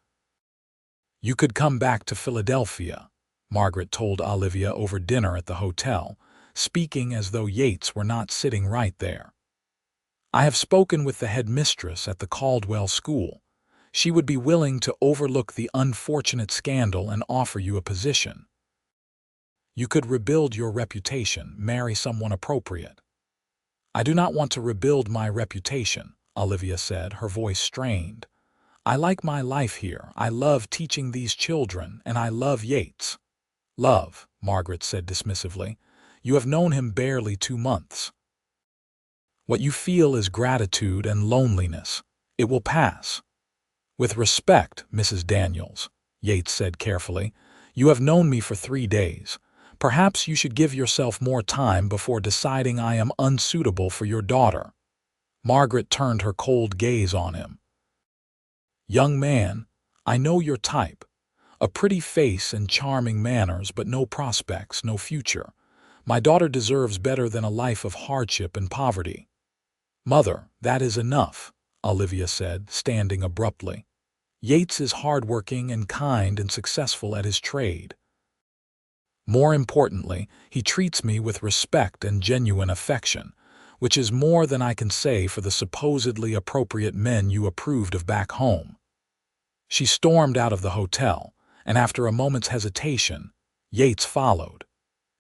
Speaker 1: "You could come back to Philadelphia," Margaret told Olivia over dinner at the hotel, speaking as though Yates were not sitting right there. "I have spoken with the headmistress at the Caldwell School. She would be willing to overlook the unfortunate scandal and offer you a position. You could rebuild your reputation, marry someone appropriate." "I do not want to rebuild my reputation," Olivia said, her voice strained. "I like my life here. I love teaching these children, and I love Yates." "Love," Margaret said dismissively. "You have known him barely 2 months. What you feel is gratitude and loneliness. It will pass." "With respect, Mrs. Daniels," Yates said carefully, "you have known me for 3 days. Perhaps you should give yourself more time before deciding I am unsuitable for your daughter." Margaret turned her cold gaze on him. "Young man, I know your type. A pretty face and charming manners, but no prospects, no future. My daughter deserves better than a life of hardship and poverty." "Mother, that is enough," Olivia said, standing abruptly. "Yates is hardworking and kind and successful at his trade. More importantly, he treats me with respect and genuine affection, which is more than I can say for the supposedly appropriate men you approved of back home." She stormed out of the hotel, and after a moment's hesitation, Yates followed.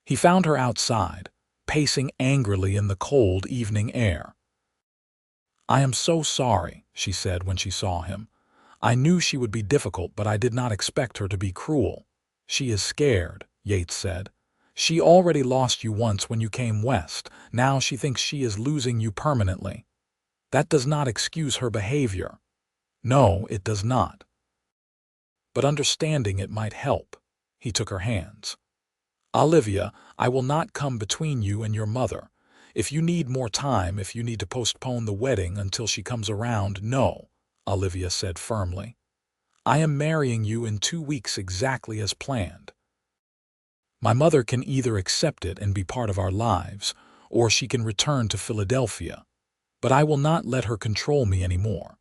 Speaker 1: He found her outside, pacing angrily in the cold evening air. "I am so sorry," she said when she saw him. "I knew she would be difficult, but I did not expect her to be cruel." "She is scared," Yates said. "She already lost you once when you came west. Now she thinks she is losing you permanently. That does not excuse her behavior." "No, it does not. But understanding it might help." He took her hands. "Olivia, I will not come between you and your mother. If you need more time, if you need to postpone the wedding until she comes around, no," Olivia said firmly. "I am marrying you in 2 weeks exactly as planned. My mother can either accept it and be part of our lives, or she can return to Philadelphia. But I will not let her control me anymore."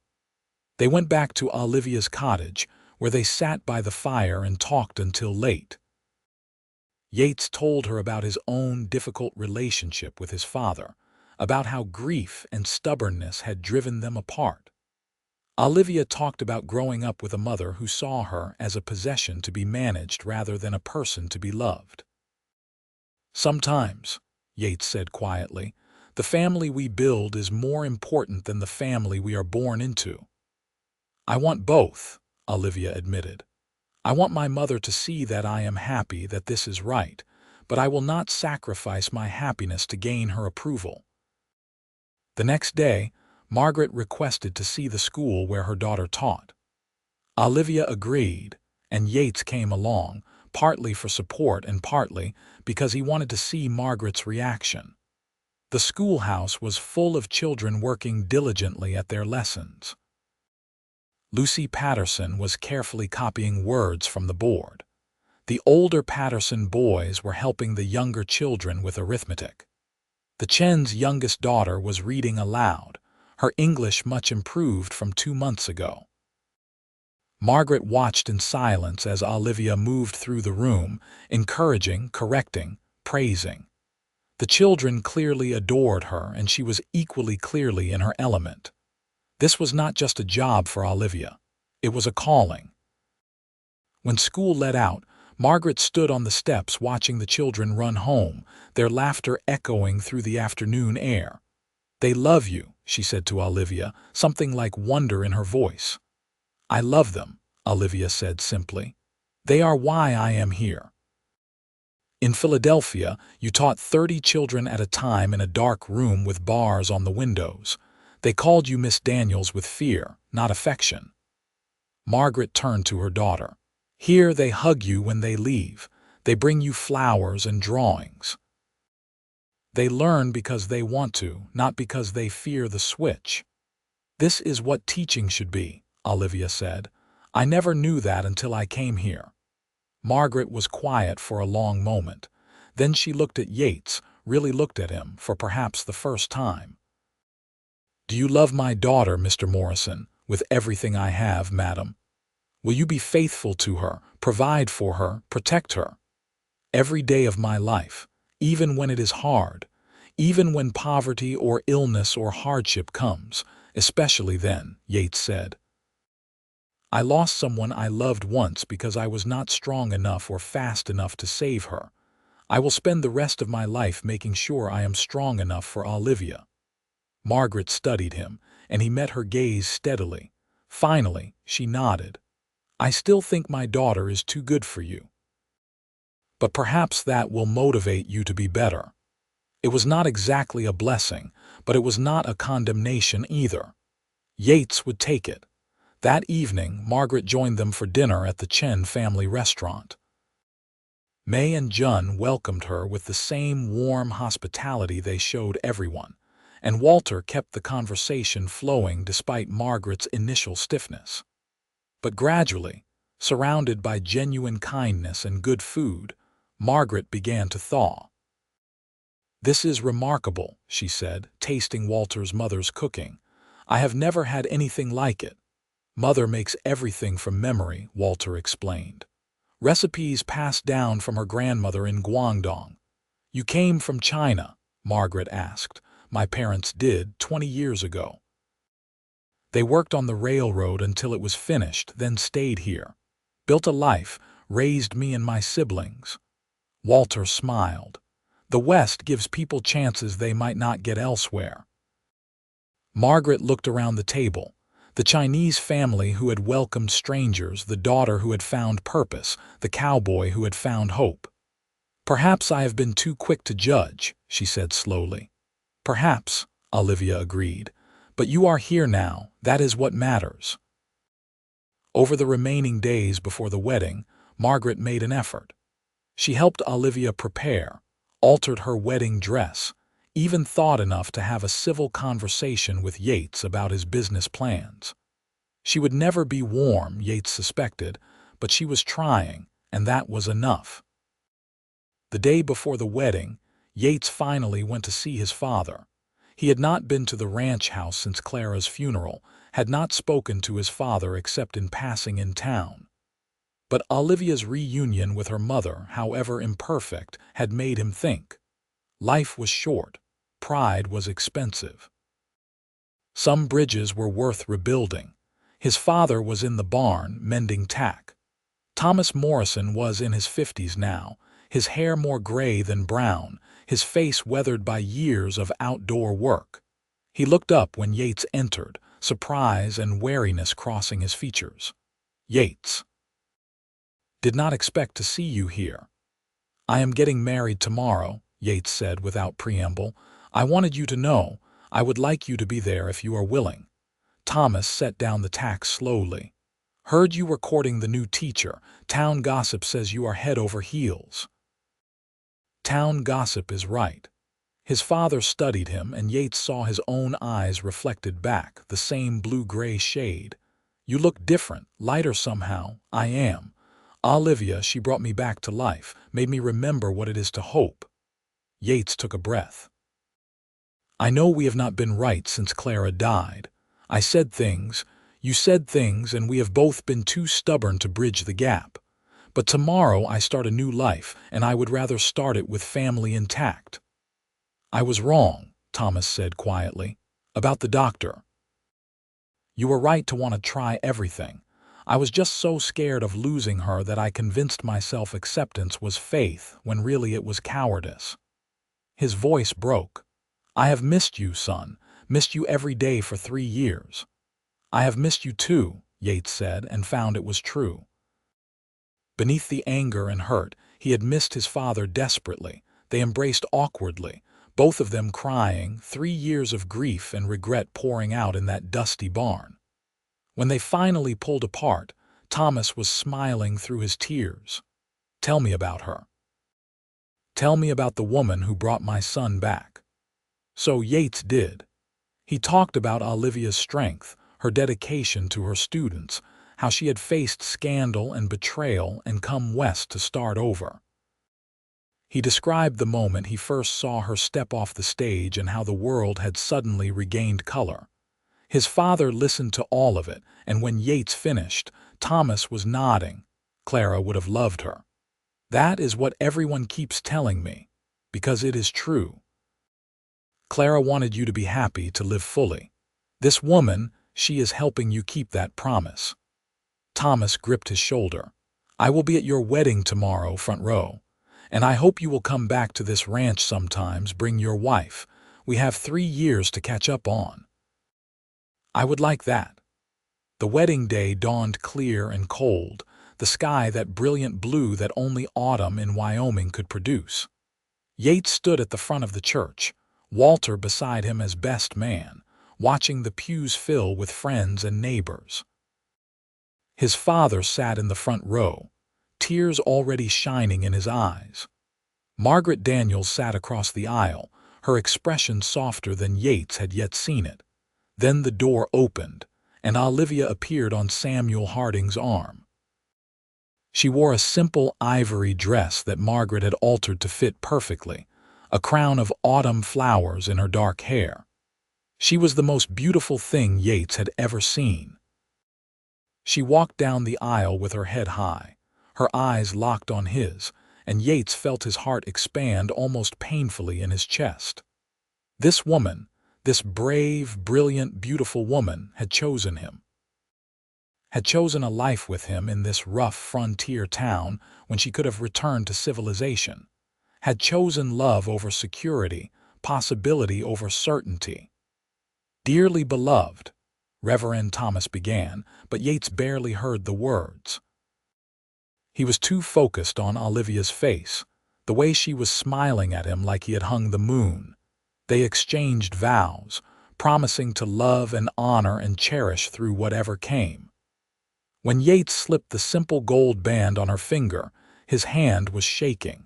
Speaker 1: They went back to Olivia's cottage, where they sat by the fire and talked until late. Yates told her about his own difficult relationship with his father, about how grief and stubbornness had driven them apart. Olivia talked about growing up with a mother who saw her as a possession to be managed rather than a person to be loved. "Sometimes," Yates said quietly, "the family we build is more important than the family we are born into." "I want both," Olivia admitted. "I want my mother to see that I am happy, that this is right, but I will not sacrifice my happiness to gain her approval." The next day, Margaret requested to see the school where her daughter taught. Olivia agreed, and Yates came along, partly for support and partly because he wanted to see Margaret's reaction. The schoolhouse was full of children working diligently at their lessons. Lucy Patterson was carefully copying words from the board. The older Patterson boys were helping the younger children with arithmetic. The Chen's youngest daughter was reading aloud, her English much improved from 2 months ago. Margaret watched in silence as Olivia moved through the room, encouraging, correcting, praising. The children clearly adored her, and she was equally clearly in her element. This was not just a job for Olivia. It was a calling. When school let out, Margaret stood on the steps watching the children run home, their laughter echoing through the afternoon air. "They love you," she said to Olivia, something like wonder in her voice. "I love them," Olivia said simply. "They are why I am here." In Philadelphia, you taught 30 children at a time in a dark room with bars on the windows. They called you Miss Daniels with fear, not affection. Margaret turned to her daughter. "Here they hug you when they leave. They bring you flowers and drawings. They learn because they want to, not because they fear the switch." "This is what teaching should be," Olivia said. "I never knew that until I came here." Margaret was quiet for a long moment. Then she looked at Yates, really looked at him, for perhaps the first time. "Do you love my daughter, Mr. Morrison, with everything I have, madam? Will you be faithful to her, provide for her, protect her? Every day of my life, even when it is hard, even when poverty or illness or hardship comes, especially then," Yates said. "I lost someone I loved once because I was not strong enough or fast enough to save her. I will spend the rest of my life making sure I am strong enough for Olivia." Margaret studied him, and he met her gaze steadily. Finally, she nodded. "I still think my daughter is too good for you. But perhaps that will motivate you to be better." It was not exactly a blessing, but it was not a condemnation either. Yates would take it. That evening, Margaret joined them for dinner at the Chen family restaurant. May and Jun welcomed her with the same warm hospitality they showed everyone, and Walter kept the conversation flowing despite Margaret's initial stiffness. But gradually, surrounded by genuine kindness and good food, Margaret began to thaw. "This is remarkable," she said, tasting Walter's mother's cooking. "I have never had anything like it." "Mother makes everything from memory," Walter explained. "Recipes passed down from her grandmother in Guangdong." "You came from China?" Margaret asked. "My parents did, 20 years ago. They worked on the railroad until it was finished, then stayed here. Built a life, raised me and my siblings." Walter smiled. "The West gives people chances they might not get elsewhere." Margaret looked around the table. The Chinese family who had welcomed strangers, the daughter who had found purpose, the cowboy who had found hope. "Perhaps I have been too quick to judge," she said slowly. "Perhaps," Olivia agreed. "But you are here now, that is what matters." Over the remaining days before the wedding, Margaret made an effort. She helped Olivia prepare, altered her wedding dress, even thought enough to have a civil conversation with Yates about his business plans. She would never be warm, Yates suspected, but she was trying, and that was enough. The day before the wedding, Yates finally went to see his father. He had not been to the ranch house since Clara's funeral, had not spoken to his father except in passing in town. But Olivia's reunion with her mother, however imperfect, had made him think. Life was short. Pride was expensive. Some bridges were worth rebuilding. His father was in the barn, mending tack. Thomas Morrison was in his 50s now, his hair more gray than brown, his face weathered by years of outdoor work. He looked up when Yates entered, surprise and wariness crossing his features. "Yates. Did not expect to see you here." "I am getting married tomorrow," Yates said without preamble. "I wanted you to know. I would like you to be there if you are willing." Thomas set down the tack slowly. "Heard you were courting the new teacher. Town gossip says you are head over heels." Town gossip is right. His father studied him, and Yates saw his own eyes reflected back, the same blue-gray shade. "You look different, lighter somehow." "I am. Olivia, she brought me back to life, made me remember what it is to hope." Yates took a breath. "I know we have not been right since Clara died. I said things, you said things, and we have both been too stubborn to bridge the gap. But tomorrow I start a new life, and I would rather start it with family intact." "I was wrong," Thomas said quietly, "about the doctor. You were right to want to try everything. I was just so scared of losing her that I convinced myself acceptance was faith when really it was cowardice." His voice broke. "I have missed you, son, missed you every day for 3 years." "I have missed you too," Yates said, and found it was true. Beneath the anger and hurt, he had missed his father desperately. They embraced awkwardly, both of them crying, 3 years of grief and regret pouring out in that dusty barn. When they finally pulled apart, Thomas was smiling through his tears. "Tell me about her. Tell me about the woman who brought my son back." So Yates did. He talked about Olivia's strength, her dedication to her students, how she had faced scandal and betrayal and come west to start over. He described the moment he first saw her step off the stage and how the world had suddenly regained color. His father listened to all of it, and when Yates finished, Thomas was nodding. "Clara would have loved her. That is what everyone keeps telling me, because it is true. Clara wanted you to be happy, to live fully. This woman, she is helping you keep that promise." Thomas gripped his shoulder. "I will be at your wedding tomorrow, front row. And I hope you will come back to this ranch sometimes, bring your wife. We have 3 years to catch up on." "I would like that." The wedding day dawned clear and cold, the sky that brilliant blue that only autumn in Wyoming could produce. Yates stood at the front of the church, Walter beside him as best man, watching the pews fill with friends and neighbors. His father sat in the front row, tears already shining in his eyes. Margaret Daniels sat across the aisle, her expression softer than Yates had yet seen it. Then the door opened, and Olivia appeared on Samuel Harding's arm. She wore a simple ivory dress that Margaret had altered to fit perfectly, a crown of autumn flowers in her dark hair. She was the most beautiful thing Yates had ever seen. She walked down the aisle with her head high, her eyes locked on his, and Yates felt his heart expand almost painfully in his chest. This woman, this brave, brilliant, beautiful woman, had chosen him. Had chosen a life with him in this rough frontier town when she could have returned to civilization. Had chosen love over security, possibility over certainty. "Dearly beloved," Reverend Thomas began, but Yates barely heard the words. He was too focused on Olivia's face, the way she was smiling at him like he had hung the moon. They exchanged vows, promising to love and honor and cherish through whatever came. When Yates slipped the simple gold band on her finger, his hand was shaking.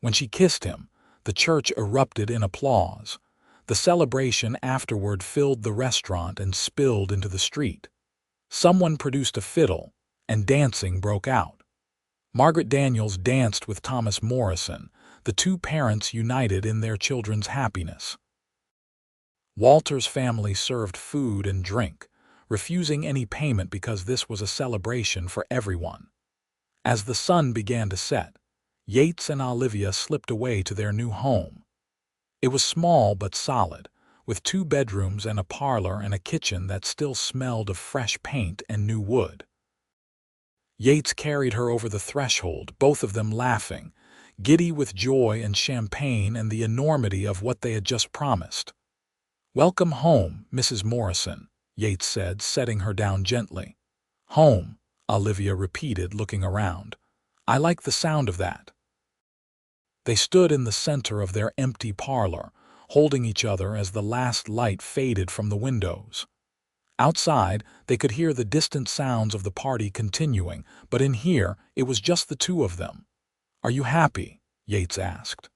Speaker 1: When she kissed him, the church erupted in applause. The celebration afterward filled the restaurant and spilled into the street. Someone produced a fiddle, and dancing broke out. Margaret Daniels danced with Thomas Morrison, the two parents united in their children's happiness. Walter's family served food and drink, refusing any payment because this was a celebration for everyone. As the sun began to set, Yates and Olivia slipped away to their new home. It was small but solid, with 2 bedrooms and a parlor and a kitchen that still smelled of fresh paint and new wood. Yates carried her over the threshold, both of them laughing, giddy with joy and champagne and the enormity of what they had just promised. "Welcome home, Mrs. Morrison," Yates said, setting her down gently. "Home," Olivia repeated, looking around. "I like the sound of that." They stood in the center of their empty parlor, holding each other as the last light faded from the windows. Outside, they could hear the distant sounds of the party continuing, but in here, it was just the two of them. "Are you happy?" Yates asked.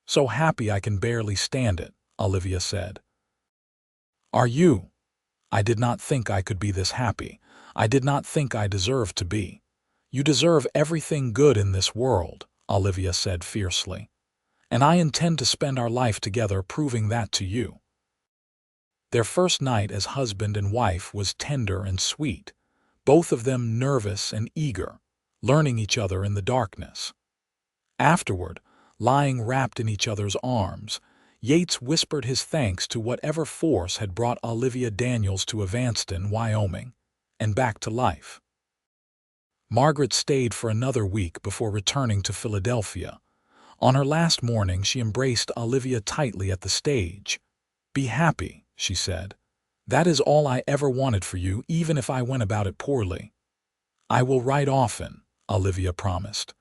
Speaker 1: "So happy I can barely stand it," Olivia said. "Are you?" "I did not think I could be this happy. I did not think I deserved to be." "You deserve everything good in this world," Olivia said fiercely. "And I intend to spend our life together proving that to you." Their first night as husband and wife was tender and sweet, both of them nervous and eager, learning each other in the darkness. Afterward, lying wrapped in each other's arms, Yates whispered his thanks to whatever force had brought Olivia Daniels to Evanston, Wyoming, and back to life. Margaret stayed for another week before returning to Philadelphia. On her last morning, she embraced Olivia tightly at the stage. "Be happy," she said. "That is all I ever wanted for you, even if I went about it poorly." "I will write often," Olivia promised.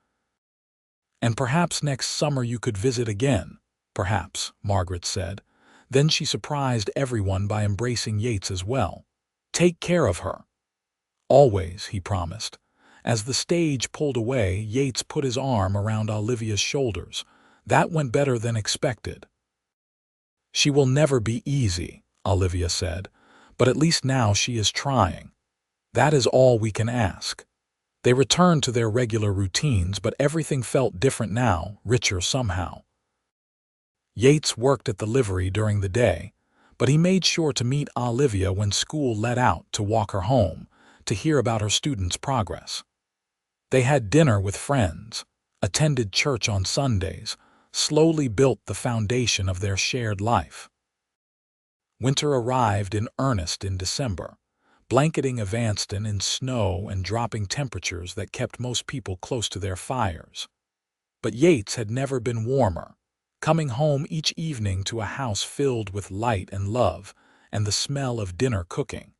Speaker 1: "And perhaps next summer you could visit again." "Perhaps," Margaret said. Then she surprised everyone by embracing Yates as well. "Take care of her." "Always," he promised. As the stage pulled away, Yates put his arm around Olivia's shoulders. "That went better than expected." "She will never be easy," Olivia said, "but at least now she is trying. That is all we can ask." They returned to their regular routines, but everything felt different now, richer somehow. Yates worked at the livery during the day, but he made sure to meet Olivia when school let out to walk her home, to hear about her students' progress. They had dinner with friends, attended church on Sundays, slowly built the foundation of their shared life. Winter arrived in earnest in December, blanketing Evanston in snow and dropping temperatures that kept most people close to their fires. But Yates had never been warmer, coming home each evening to a house filled with light and love and the smell of dinner cooking.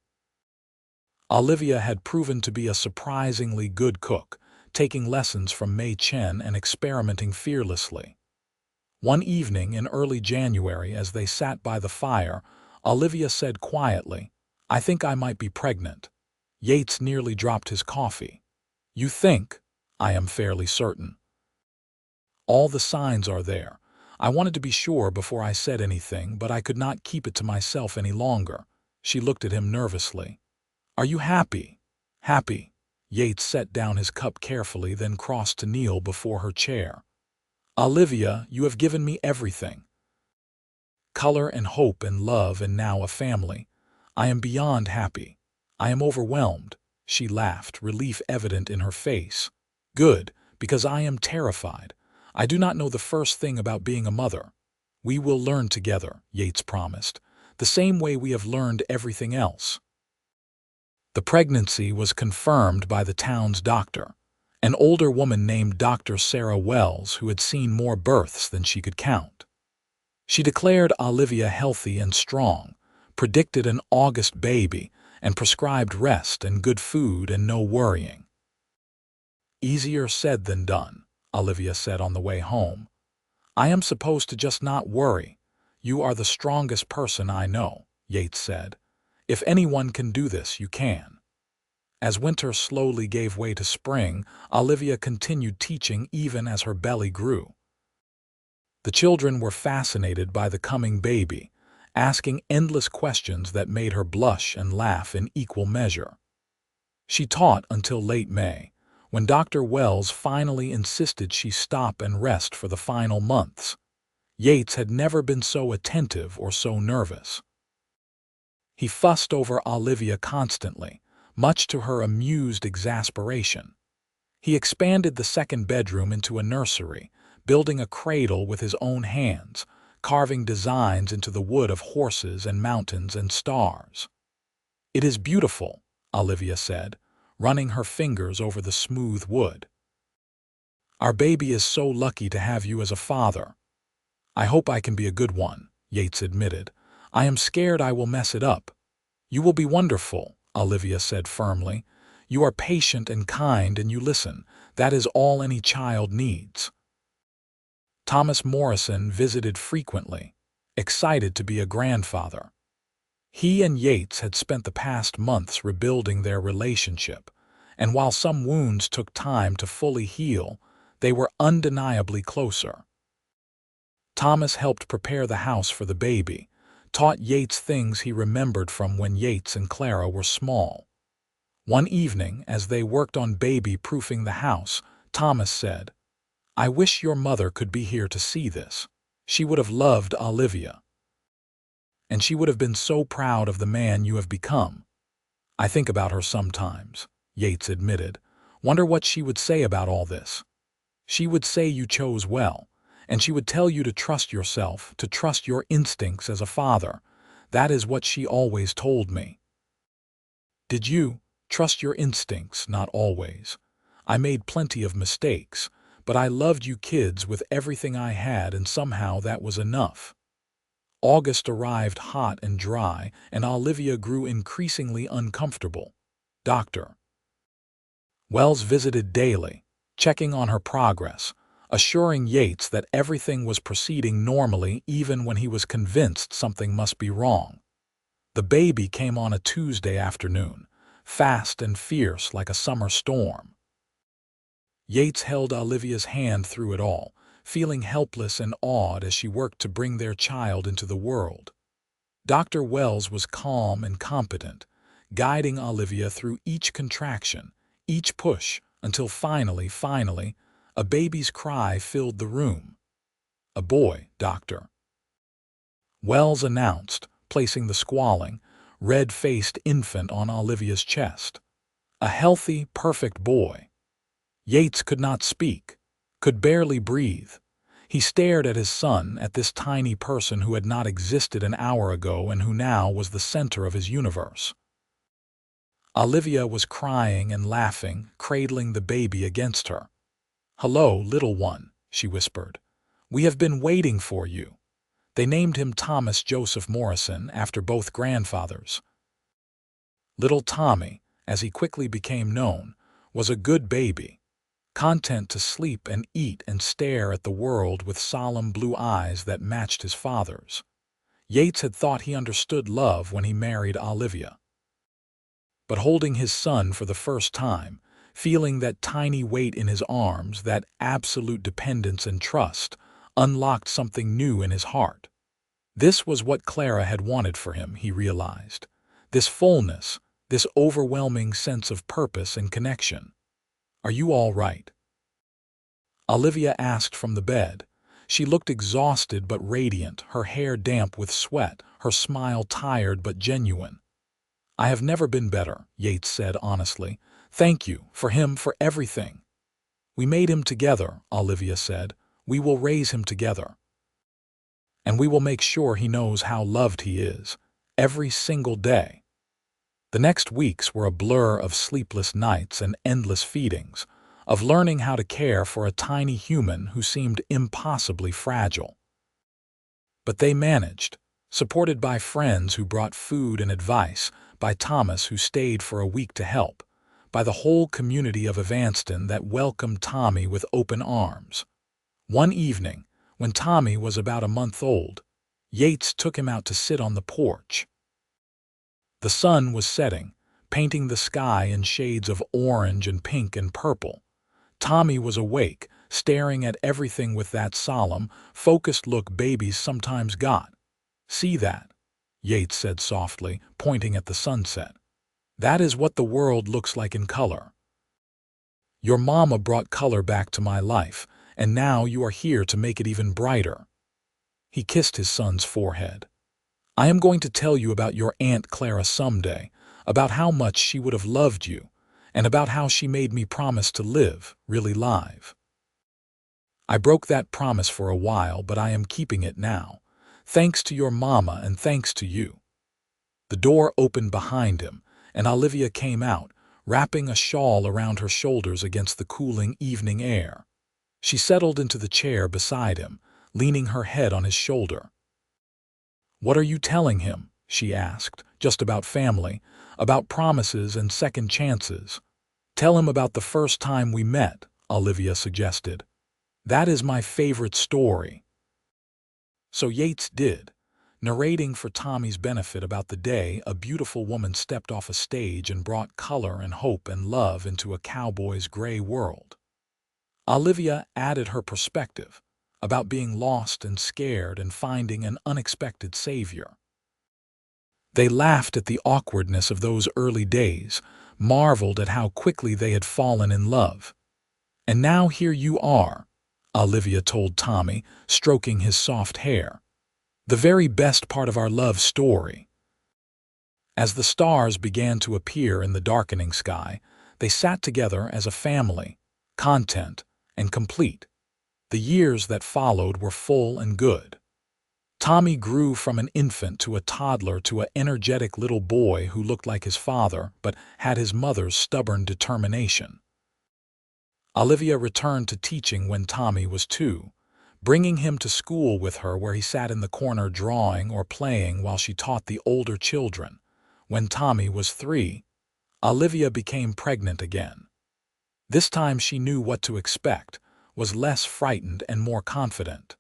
Speaker 1: Olivia had proven to be a surprisingly good cook, taking lessons from May Chen and experimenting fearlessly. One evening in early January, as they sat by the fire, Olivia said quietly, "I think I might be pregnant." Yates nearly dropped his coffee. "You think?" "I am fairly certain. All the signs are there. I wanted to be sure before I said anything, but I could not keep it to myself any longer." She looked at him nervously. "Are you happy?" "Happy." Yates set down his cup carefully, then crossed to kneel before her chair. "Olivia, you have given me everything. Color and hope and love and now a family. I am beyond happy. I am overwhelmed." She laughed, relief evident in her face. "Good, because I am terrified. I do not know the first thing about being a mother." "We will learn together," Yates promised, "the same way we have learned everything else." The pregnancy was confirmed by the town's doctor, an older woman named Dr. Sarah Wells, who had seen more births than she could count. She declared Olivia healthy and strong, predicted an August baby, and prescribed rest and good food and no worrying. "Easier said than done," Olivia said on the way home. "I am supposed to just not worry." "You are the strongest person I know," Yates said. "If anyone can do this, you can." As winter slowly gave way to spring, Olivia continued teaching even as her belly grew. The children were fascinated by the coming baby, asking endless questions that made her blush and laugh in equal measure. She taught until late May, when Dr. Wells finally insisted she stop and rest for the final months. Yates had never been so attentive or so nervous. He fussed over Olivia constantly, much to her amused exasperation. He expanded the second bedroom into a nursery, building a cradle with his own hands, carving designs into the wood of horses and mountains and stars. "It is beautiful," Olivia said, running her fingers over the smooth wood. "Our baby is so lucky to have you as a father." "I hope I can be a good one," Yates admitted. "I am scared I will mess it up." "You will be wonderful," Olivia said firmly. "You are patient and kind and you listen. That is all any child needs." Thomas Morrison visited frequently, excited to be a grandfather. He and Yates had spent the past months rebuilding their relationship, and while some wounds took time to fully heal, they were undeniably closer. Thomas helped prepare the house for the baby, taught Yates things he remembered from when Yates and Clara were small. One evening, as they worked on baby-proofing the house, Thomas said, "I wish your mother could be here to see this. She would have loved Olivia. And she would have been so proud of the man you have become." "I think about her sometimes," Yates admitted. "Wonder what she would say about all this." "She would say you chose well, and she would tell you to trust yourself, to trust your instincts as a father. That is what she always told me." "Did you trust your instincts?" "Not always. I made plenty of mistakes, but I loved you kids with everything I had, and somehow that was enough." August arrived hot and dry, and Olivia grew increasingly uncomfortable. Dr. Wells visited daily, checking on her progress, assuring Yates that everything was proceeding normally even when he was convinced something must be wrong. The baby came on a Tuesday afternoon, fast and fierce like a summer storm. Yates held Olivia's hand through it all, feeling helpless and awed as she worked to bring their child into the world. Dr. Wells was calm and competent, guiding Olivia through each contraction, each push, until finally, a baby's cry filled the room. "A boy, Doctor," Wells announced, placing the squalling, red-faced infant on Olivia's chest. "A healthy, perfect boy." Yates could not speak, could barely breathe. He stared at his son, at this tiny person who had not existed an hour ago and who now was the center of his universe. Olivia was crying and laughing, cradling the baby against her. "Hello, little one," she whispered. "We have been waiting for you." They named him Thomas Joseph Morrison after both grandfathers. Little Tommy, as he quickly became known, was a good baby, content to sleep and eat and stare at the world with solemn blue eyes that matched his father's. Yates had thought he understood love when he married Olivia. But holding his son for the first time, feeling that tiny weight in his arms, that absolute dependence and trust, unlocked something new in his heart. This was what Clara had wanted for him, he realized. This fullness, this overwhelming sense of purpose and connection. "Are you all right?" Olivia asked from the bed. She looked exhausted but radiant, her hair damp with sweat, her smile tired but genuine. "I have never been better," Yates said honestly. "Thank you, for him, for everything." "We made him together," Olivia said. "We will raise him together. And we will make sure he knows how loved he is, every single day." The next weeks were a blur of sleepless nights and endless feedings, of learning how to care for a tiny human who seemed impossibly fragile. But they managed, supported by friends who brought food and advice, by Thomas who stayed for a week to help, by the whole community of Evanston that welcomed Tommy with open arms. One evening, when Tommy was about a month old, Yates took him out to sit on the porch. The sun was setting, painting the sky in shades of orange and pink and purple. Tommy was awake, staring at everything with that solemn, focused look babies sometimes got. "See that?" Yates said softly, pointing at the sunset. "That is what the world looks like in color. Your mama brought color back to my life, and now you are here to make it even brighter." He kissed his son's forehead. "I am going to tell you about your Aunt Clara someday, about how much she would have loved you, and about how she made me promise to live, really live. I broke that promise for a while, but I am keeping it now, thanks to your mama and thanks to you." The door opened behind him, and Olivia came out, wrapping a shawl around her shoulders against the cooling evening air. She settled into the chair beside him, leaning her head on his shoulder. "What are you telling him?" she asked. "Just about family, about promises and second chances." "Tell him about the first time we met," Olivia suggested. "That is my favorite story." So Yates did, narrating for Tommy's benefit about the day a beautiful woman stepped off a stage and brought color and hope and love into a cowboy's gray world. Olivia added her perspective about being lost and scared and finding an unexpected savior. They laughed at the awkwardness of those early days, marveled at how quickly they had fallen in love. "And now here you are," Olivia told Tommy, stroking his soft hair. "The very best part of our love story." As the stars began to appear in the darkening sky, they sat together as a family, content and complete. The years that followed were full and good. Tommy grew from an infant to a toddler to an energetic little boy who looked like his father but had his mother's stubborn determination. Olivia returned to teaching when Tommy was 2, bringing him to school with her where he sat in the corner drawing or playing while she taught the older children. When Tommy was 3, Olivia became pregnant again. This time she knew what to expect, was less frightened and more confident.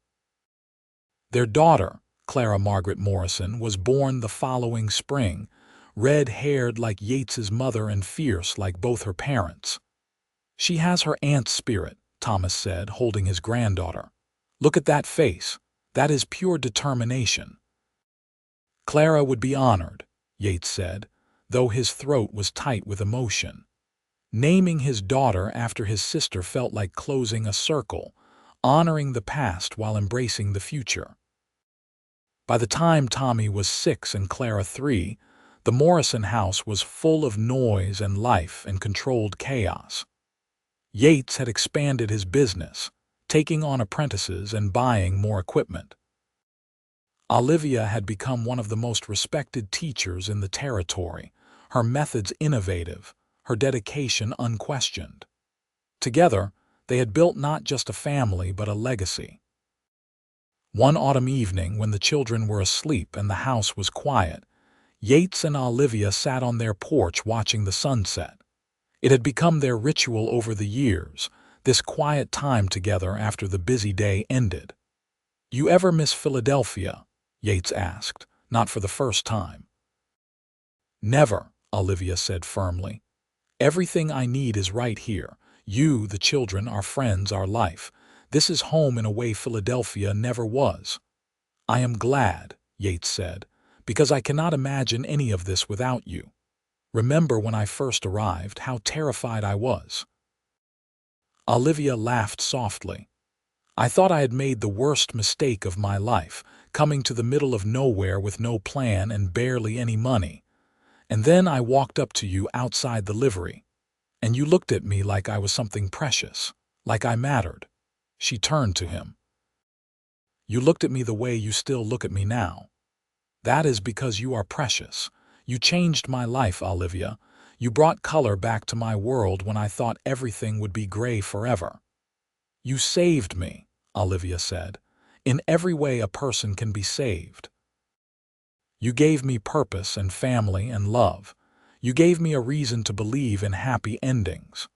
Speaker 1: Their daughter, Clara Margaret Morrison, was born the following spring, red-haired like Yates's mother and fierce like both her parents. "She has her aunt's spirit," Thomas said, holding his granddaughter. "Look at that face. That is pure determination." "Clara would be honored," Yates said, though his throat was tight with emotion. Naming his daughter after his sister felt like closing a circle, honoring the past while embracing the future. By the time Tommy was 6 and Clara 3, the Morrison house was full of noise and life and controlled chaos. Yates had expanded his business, taking on apprentices and buying more equipment. Olivia had become one of the most respected teachers in the territory, her methods innovative, her dedication unquestioned. Together, they had built not just a family but a legacy. One autumn evening, when the children were asleep and the house was quiet, Yates and Olivia sat on their porch watching the sunset. It had become their ritual over the years, this quiet time together after the busy day ended. "You ever miss Philadelphia?" Yates asked, not for the first time. "Never," Olivia said firmly. "Everything I need is right here. You, the children, our friends, our life. This is home in a way Philadelphia never was." "I am glad," Yates said, "because I cannot imagine any of this without you. Remember when I first arrived, how terrified I was." Olivia laughed softly. "I thought I had made the worst mistake of my life, coming to the middle of nowhere with no plan and barely any money. And then I walked up to you outside the livery, and you looked at me like I was something precious, like I mattered." She turned to him. "You looked at me the way you still look at me now. That is because you are precious. You changed my life, Olivia. You brought color back to my world when I thought everything would be gray forever." "You saved me," Olivia said. "In every way a person can be saved. You gave me purpose and family and love. You gave me a reason to believe in happy endings."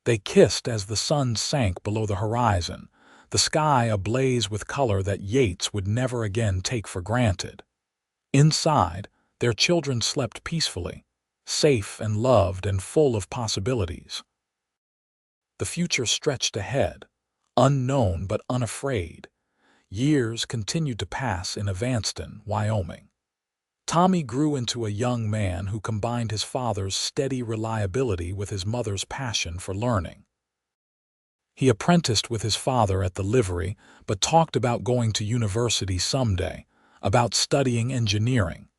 Speaker 1: They kissed as the sun sank below the horizon, the sky ablaze with color that Yates would never again take for granted. Inside, their children slept peacefully, safe and loved and full of possibilities. The future stretched ahead, unknown but unafraid. Years continued to pass in Evanston, Wyoming. Tommy grew into a young man who combined his father's steady reliability with his mother's passion for learning. He apprenticed with his father at the livery, but talked about going to university someday, about studying engineering.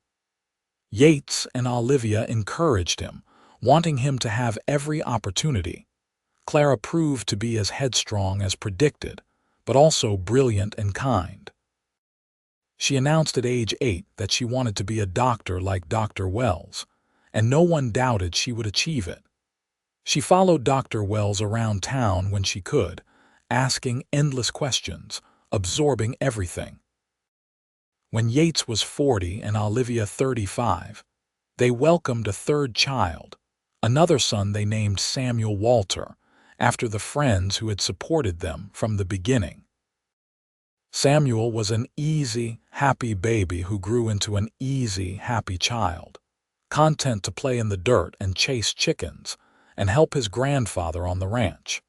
Speaker 1: Yates and Olivia encouraged him, wanting him to have every opportunity. Clara proved to be as headstrong as predicted, but also brilliant and kind. She announced at age 8 that she wanted to be a doctor like Dr. Wells, and no one doubted she would achieve it. She followed Dr. Wells around town when she could, asking endless questions, absorbing everything. When Yates was 40 and Olivia 35, they welcomed a third child, another son they named Samuel Walter, after the friends who had supported them from the beginning. Samuel was an easy, happy baby who grew into an easy, happy child, content to play in the dirt and chase chickens, and help his grandfather on the ranch.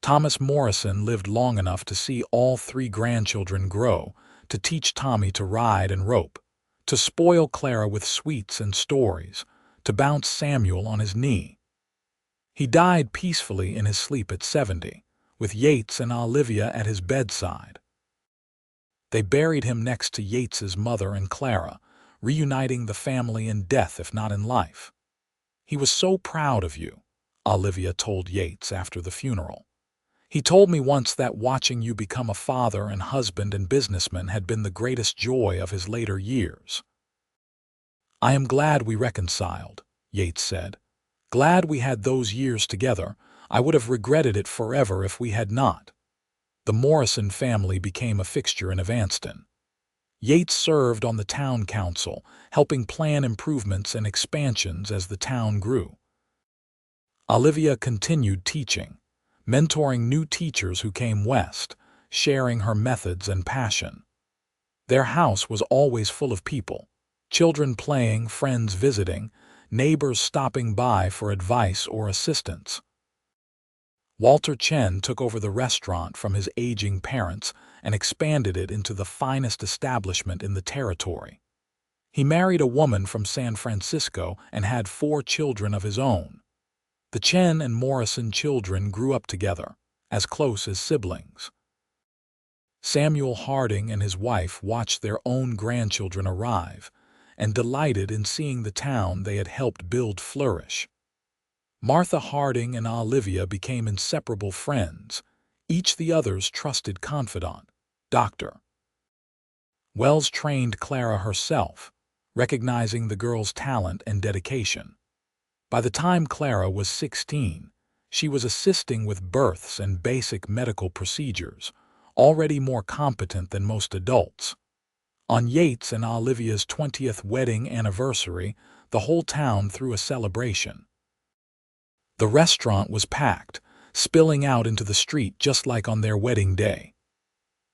Speaker 1: Thomas Morrison lived long enough to see all 3 grandchildren grow, to teach Tommy to ride and rope, to spoil Clara with sweets and stories, to bounce Samuel on his knee. He died peacefully in his sleep at 70, with Yates and Olivia at his bedside. They buried him next to Yates's mother and Clara, reuniting the family in death if not in life. "He was so proud of you," Olivia told Yates after the funeral. "He told me once that watching you become a father and husband and businessman had been the greatest joy of his later years." "I am glad we reconciled," Yates said. "Glad we had those years together. I would have regretted it forever if we had not." The Morrison family became a fixture in Evanston. Yates served on the town council, helping plan improvements and expansions as the town grew. Olivia continued teaching, mentoring new teachers who came west, sharing her methods and passion. Their house was always full of people, children playing, friends visiting, neighbors stopping by for advice or assistance. Walter Chen took over the restaurant from his aging parents and expanded it into the finest establishment in the territory. He married a woman from San Francisco and had 4 children of his own. The Chen and Morrison children grew up together, as close as siblings. Samuel Harding and his wife watched their own grandchildren arrive, and delighted in seeing the town they had helped build flourish. Martha Harding and Olivia became inseparable friends, each the other's trusted confidant. Dr. Wells trained Clara herself, recognizing the girl's talent and dedication. By the time Clara was 16, she was assisting with births and basic medical procedures, already more competent than most adults. On Yates and Olivia's 20th wedding anniversary, the whole town threw a celebration. The restaurant was packed, spilling out into the street just like on their wedding day.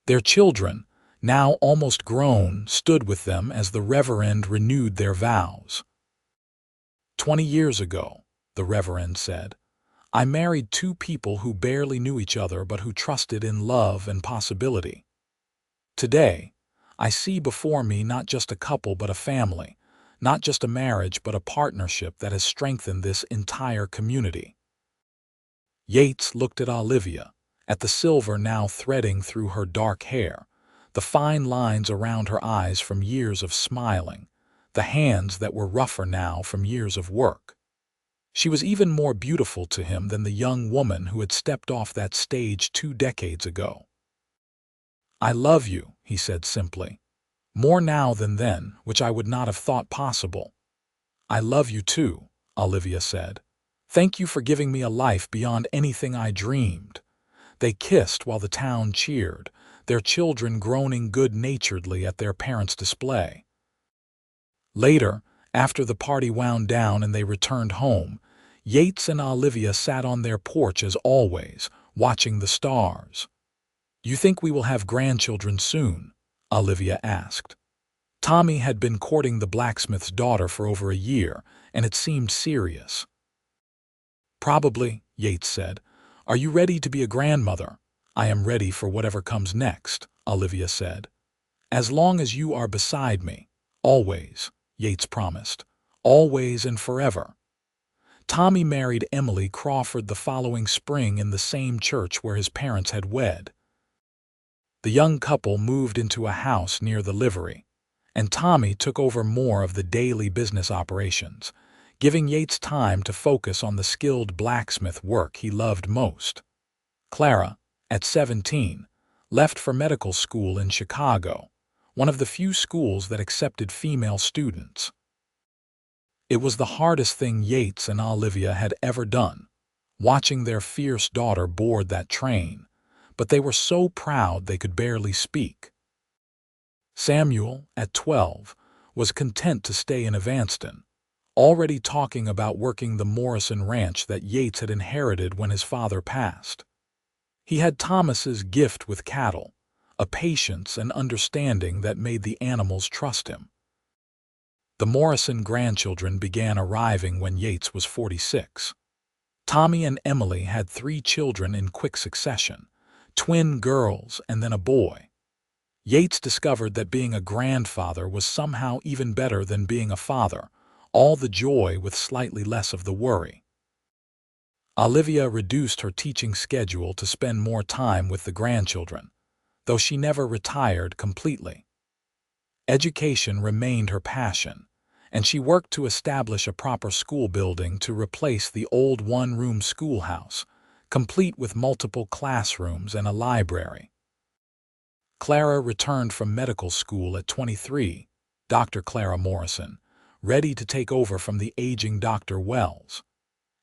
Speaker 1: Their children, now almost grown, stood with them as the Reverend renewed their vows. 20 years ago, the Reverend said, "I married 2 people who barely knew each other but who trusted in love and possibility. Today, I see before me not just a couple but a family, not just a marriage but a partnership that has strengthened this entire community." Yates looked at Olivia, at the silver now threading through her dark hair, the fine lines around her eyes from years of smiling, the hands that were rougher now from years of work. She was even more beautiful to him than the young woman who had stepped off that stage 2 decades ago. "I love you," he said simply. "More now than then, which I would not have thought possible." "I love you too," Olivia said. "Thank you for giving me a life beyond anything I dreamed." They kissed while the town cheered, their children groaning good-naturedly at their parents' display. Later, after the party wound down and they returned home, Yates and Olivia sat on their porch as always, watching the stars. "You think we will have grandchildren soon?" Olivia asked. Tommy had been courting the blacksmith's daughter for over a year, and it seemed serious. "Probably," Yates said. "Are you ready to be a grandmother?" "I am ready for whatever comes next," Olivia said. "As long as you are beside me. Always," Yates promised. "Always and forever." Tommy married Emily Crawford the following spring in the same church where his parents had wed. The young couple moved into a house near the livery, and Tommy took over more of the daily business operations, giving Yates time to focus on the skilled blacksmith work he loved most. Clara, at 17, left for medical school in Chicago, one of the few schools that accepted female students. It was the hardest thing Yates and Olivia had ever done, watching their fierce daughter board that train, but they were so proud they could barely speak. Samuel, at 12, was content to stay in Evanston, already talking about working the Morrison ranch that Yates had inherited when his father passed. He had Thomas's gift with cattle, a patience and understanding that made the animals trust him. The Morrison grandchildren began arriving when Yates was 46. Tommy and Emily had 3 children in quick succession, twin girls and then a boy. Yates discovered that being a grandfather was somehow even better than being a father, all the joy with slightly less of the worry. Olivia reduced her teaching schedule to spend more time with the grandchildren, though she never retired completely. Education remained her passion, and she worked to establish a proper school building to replace the old one-room schoolhouse, complete with multiple classrooms and a library. Clara returned from medical school at 23, Dr. Clara Morrison, ready to take over from the aging Dr. Wells.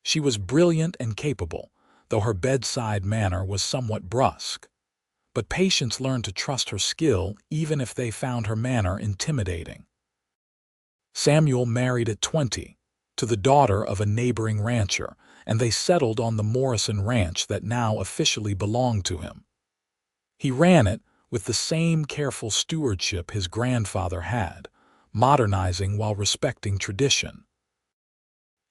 Speaker 1: She was brilliant and capable, though her bedside manner was somewhat brusque. But patients learned to trust her skill even if they found her manner intimidating. Samuel married at 20 to the daughter of a neighboring rancher, and they settled on the Morrison ranch that now officially belonged to him. He ran it with the same careful stewardship his grandfather had, modernizing while respecting tradition.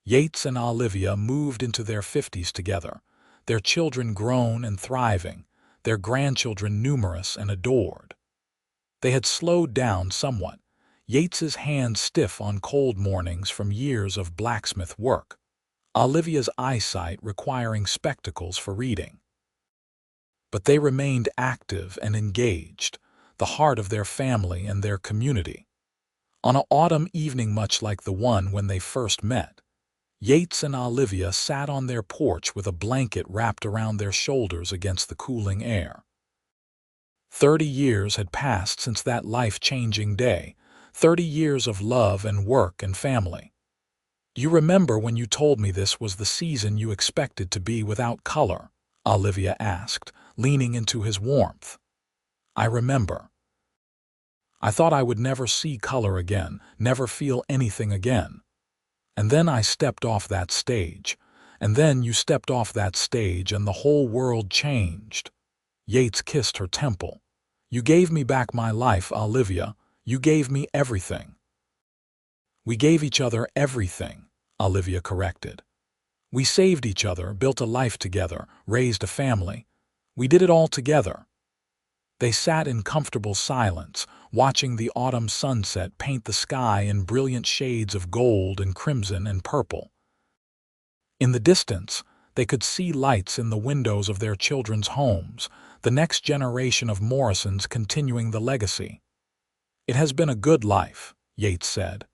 Speaker 1: Yates and Olivia moved into their 50s together, their children grown and thriving, their grandchildren numerous and adored. They had slowed down somewhat, Yates's hands stiff on cold mornings from years of blacksmith work, Olivia's eyesight requiring spectacles for reading. But they remained active and engaged, the heart of their family and their community. On an autumn evening much like the one when they first met, Yates and Olivia sat on their porch with a blanket wrapped around their shoulders against the cooling air. 30 years had passed since that life-changing day, 30 years of love and work and family. "Do you remember when you told me this was the season you expected to be without color?" Olivia asked, leaning into his warmth. "I remember. I thought I would never see color again, never feel anything again. And then I stepped off that stage. And then you stepped off that stage and the whole world changed." Yates kissed her temple. "You gave me back my life, Olivia. You gave me everything." "We gave each other everything," Olivia corrected. "We saved each other, built a life together, raised a family. We did it all together." They sat in comfortable silence, watching the autumn sunset paint the sky in brilliant shades of gold and crimson and purple. In the distance, they could see lights in the windows of their children's homes, the next generation of Morrisons continuing the legacy. "It has been a good life," Yates said.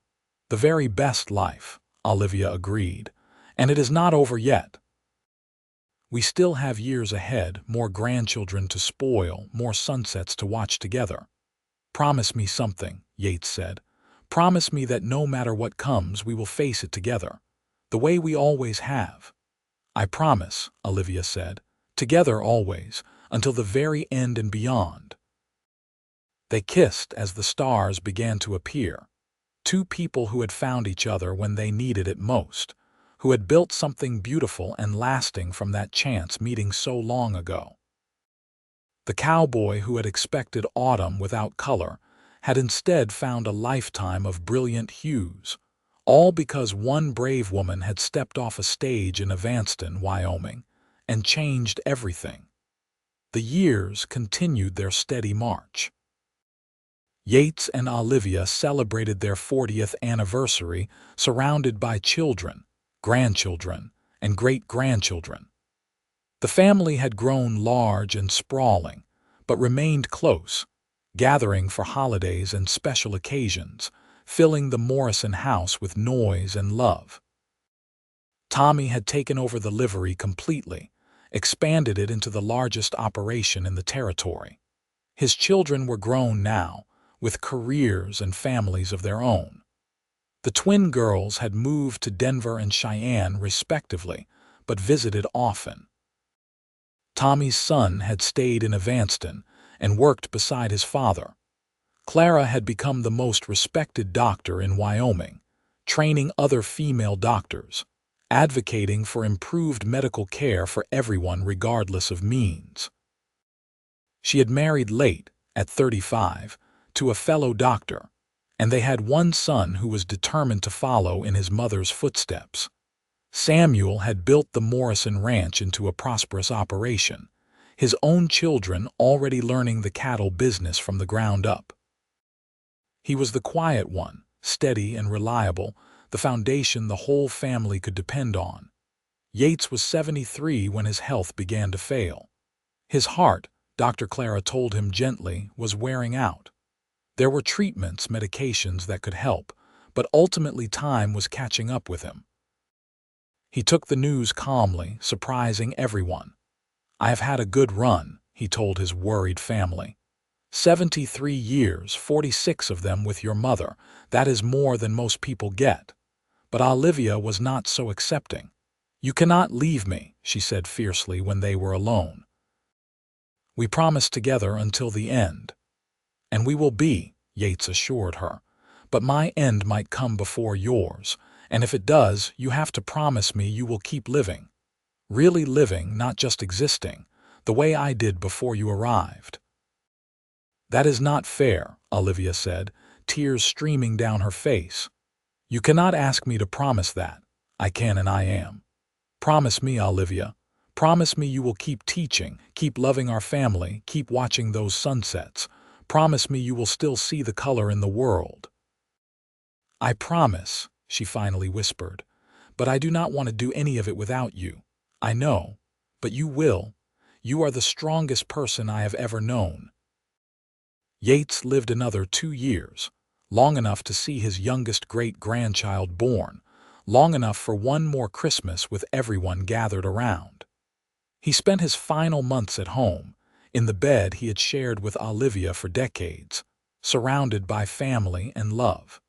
Speaker 1: "The very best life," Olivia agreed. "And it is not over yet. We still have years ahead, more grandchildren to spoil, more sunsets to watch together." "Promise me something," Yates said. "Promise me that no matter what comes, we will face it together, the way we always have." "I promise," Olivia said. "Together always, until the very end and beyond." They kissed as the stars began to appear. 2 people who had found each other when they needed it most, who had built something beautiful and lasting from that chance meeting so long ago. The cowboy who had expected autumn without color had instead found a lifetime of brilliant hues, all because one brave woman had stepped off a stage in Evanston, Wyoming, and changed everything. The years continued their steady march. Yates and Olivia celebrated their 40th anniversary surrounded by children, grandchildren, and great-grandchildren. The family had grown large and sprawling, but remained close, gathering for holidays and special occasions, filling the Morrison house with noise and love. Tommy had taken over the livery completely, expanded it into the largest operation in the territory. His children were grown now, with careers and families of their own. The twin girls had moved to Denver and Cheyenne respectively, but visited often. Tommy's son had stayed in Evanston and worked beside his father. Clara had become the most respected doctor in Wyoming, training other female doctors, advocating for improved medical care for everyone regardless of means. She had married late, at 35, to a fellow doctor, and they had one son who was determined to follow in his mother's footsteps. Samuel had built the Morrison Ranch into a prosperous operation, his own children already learning the cattle business from the ground up. He was the quiet one, steady and reliable, the foundation the whole family could depend on. Yates was 73 when his health began to fail. His heart, Dr. Clara told him gently, was wearing out. There were treatments, medications that could help, but ultimately time was catching up with him. He took the news calmly, surprising everyone. "I have had a good run," he told his worried family. 73 years, 46 of them with your mother. That is more than most people get. But Olivia was not so accepting. "You cannot leave me," she said fiercely when they were alone. "We promised together until the end." "And we will be," Yates assured her. "But my end might come before yours, and if it does, you have to promise me you will keep living. Really living, not just existing, the way I did before you arrived." "That is not fair," Olivia said, tears streaming down her face. "You cannot ask me to promise that. I can and I am. Promise me, Olivia. Promise me you will keep teaching, keep loving our family, keep watching those sunsets. Promise me you will still see the color in the world." "I promise," she finally whispered, "but I do not want to do any of it without you. I know, but you will. You are the strongest person I have ever known." Yates lived another 2 years, long enough to see his youngest great-grandchild born, long enough for one more Christmas with everyone gathered around. He spent his final months at home, in the bed he had shared with Olivia for decades, surrounded by family and love.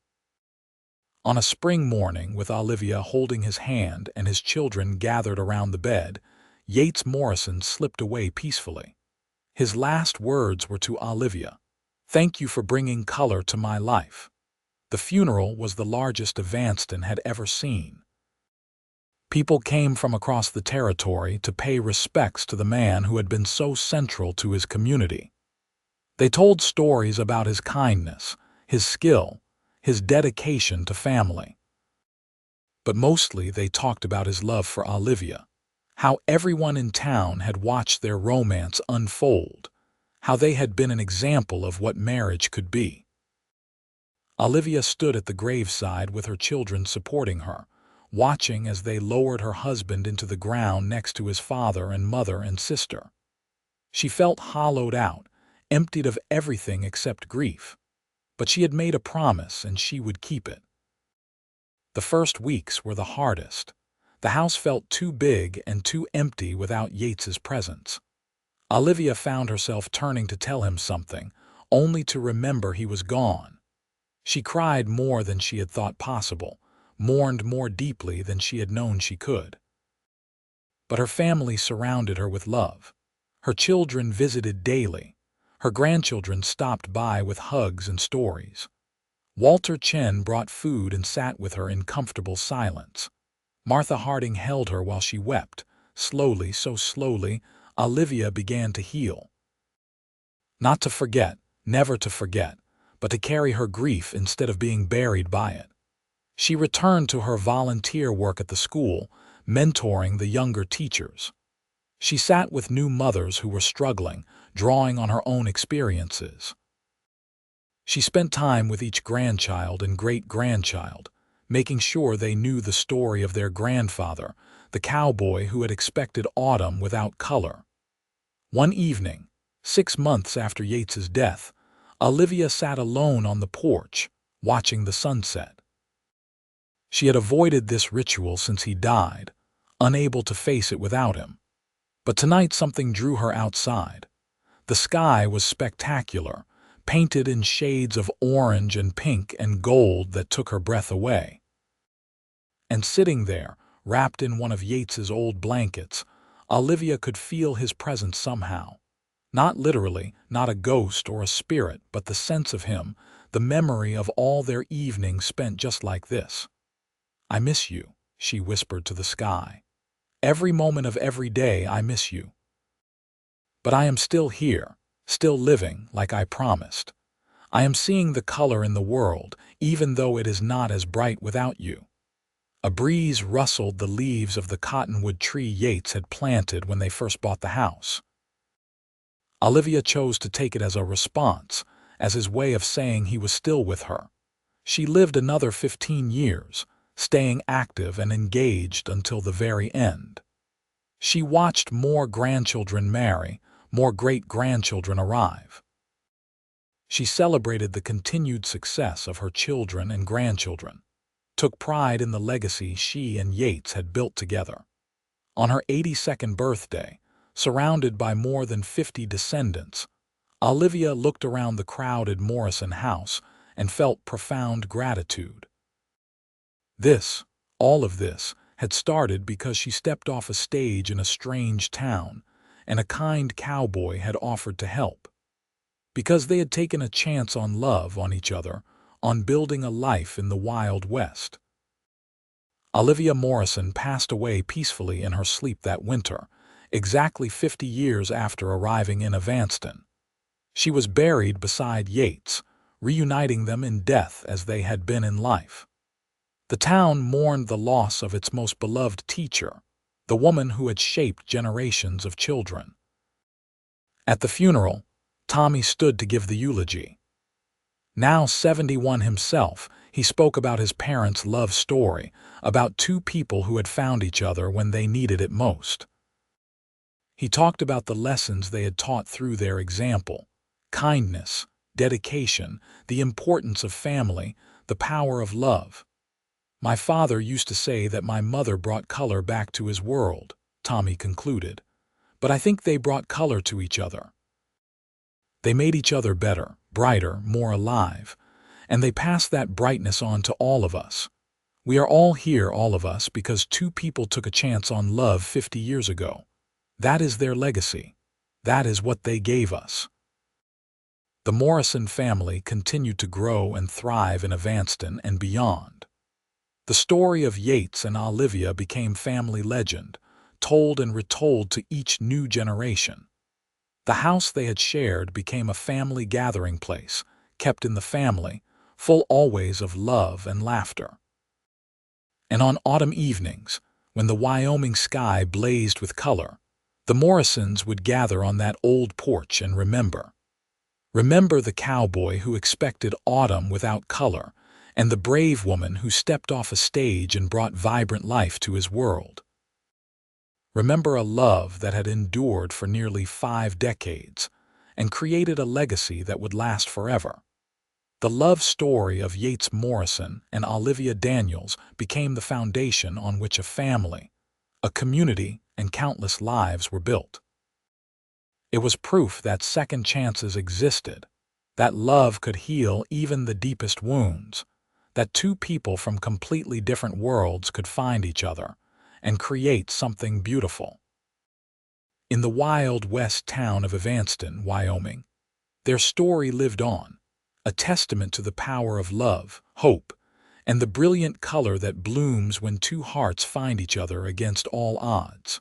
Speaker 1: On a spring morning, with Olivia holding his hand and his children gathered around the bed, Yates Morrison slipped away peacefully. His last words were to Olivia, "Thank you for bringing color to my life." The funeral was the largest Evanston had ever seen. People came from across the territory to pay respects to the man who had been so central to his community. They told stories about his kindness, his skill, his dedication to family. But mostly they talked about his love for Olivia, how everyone in town had watched their romance unfold, how they had been an example of what marriage could be. Olivia stood at the graveside with her children supporting her, watching as they lowered her husband into the ground next to his father and mother and sister. She felt hollowed out, emptied of everything except grief. But she had made a promise and she would keep it. The first weeks were the hardest. The house felt too big and too empty without Yates's presence. Olivia found herself turning to tell him something, only to remember he was gone. She cried more than she had thought possible, mourned more deeply than she had known she could. But her family surrounded her with love. Her children visited daily. Her grandchildren stopped by with hugs and stories. Walter Chen brought food and sat with her in comfortable silence. Martha Harding held her while she wept. Slowly, so slowly, Olivia began to heal. Not to forget, never to forget, but to carry her grief instead of being buried by it. She returned to her volunteer work at the school, mentoring the younger teachers. She sat with new mothers who were struggling, drawing on her own experiences. She spent time with each grandchild and great-grandchild, making sure they knew the story of their grandfather, the cowboy who had expected autumn without color. One evening, 6 months after Yates's death, Olivia sat alone on the porch, watching the sunset. She had avoided this ritual since he died, unable to face it without him. But tonight something drew her outside. The sky was spectacular, painted in shades of orange and pink and gold that took her breath away. And sitting there, wrapped in one of Yates's old blankets, Olivia could feel his presence somehow. Not literally, not a ghost or a spirit, but the sense of him, the memory of all their evenings spent just like this. "I miss you," she whispered to the sky. "Every moment of every day I miss you. But I am still here, still living like I promised. I am seeing the color in the world, even though it is not as bright without you." A breeze rustled the leaves of the cottonwood tree Yates had planted when they first bought the house. Olivia chose to take it as a response, as his way of saying he was still with her. She lived another 15 years, staying active and engaged until the very end. She watched more grandchildren marry, more great-grandchildren arrive. She celebrated the continued success of her children and grandchildren, took pride in the legacy she and Yates had built together. On her 82nd birthday, surrounded by more than 50 descendants, Olivia looked around the crowded Morrison house and felt profound gratitude. All of this, had started because she stepped off a stage in a strange town, and a kind cowboy had offered to help. Because they had taken a chance on love on each other, on building a life in the Wild West. Olivia Morrison passed away peacefully in her sleep that winter, exactly 50 years after arriving in Evanston. She was buried beside Yates, reuniting them in death as they had been in life. The town mourned the loss of its most beloved teacher, the woman who had shaped generations of children. At the funeral, Tommy stood to give the eulogy. Now 71 himself, he spoke about his parents' love story, about two people who had found each other when they needed it most. He talked about the lessons they had taught through their example: kindness, dedication, the importance of family, the power of love. "My father used to say that my mother brought color back to his world," Tommy concluded. "But I think they brought color to each other. They made each other better, brighter, more alive, and they passed that brightness on to all of us. We are all here, all of us, because two people took a chance on love 50 years ago. That is their legacy. That is what they gave us." The Morrison family continued to grow and thrive in Evanston and beyond. The story of Yates and Olivia became family legend, told and retold to each new generation. The house they had shared became a family gathering place, kept in the family, full always of love and laughter. And on autumn evenings, when the Wyoming sky blazed with color, the Morrisons would gather on that old porch and remember. Remember the cowboy who expected autumn without color, and the brave woman who stepped off a stage and brought vibrant life to his world. Remember a love that had endured for nearly 5 decades and created a legacy that would last forever. The love story of Yates Morrison and Olivia Daniels became the foundation on which a family, a community, and countless lives were built. It was proof that second chances existed, that love could heal even the deepest wounds, that two people from completely different worlds could find each other and create something beautiful. In the Wild West town of Evanston, Wyoming, their story lived on, a testament to the power of love, hope, and the brilliant color that blooms when two hearts find each other against all odds.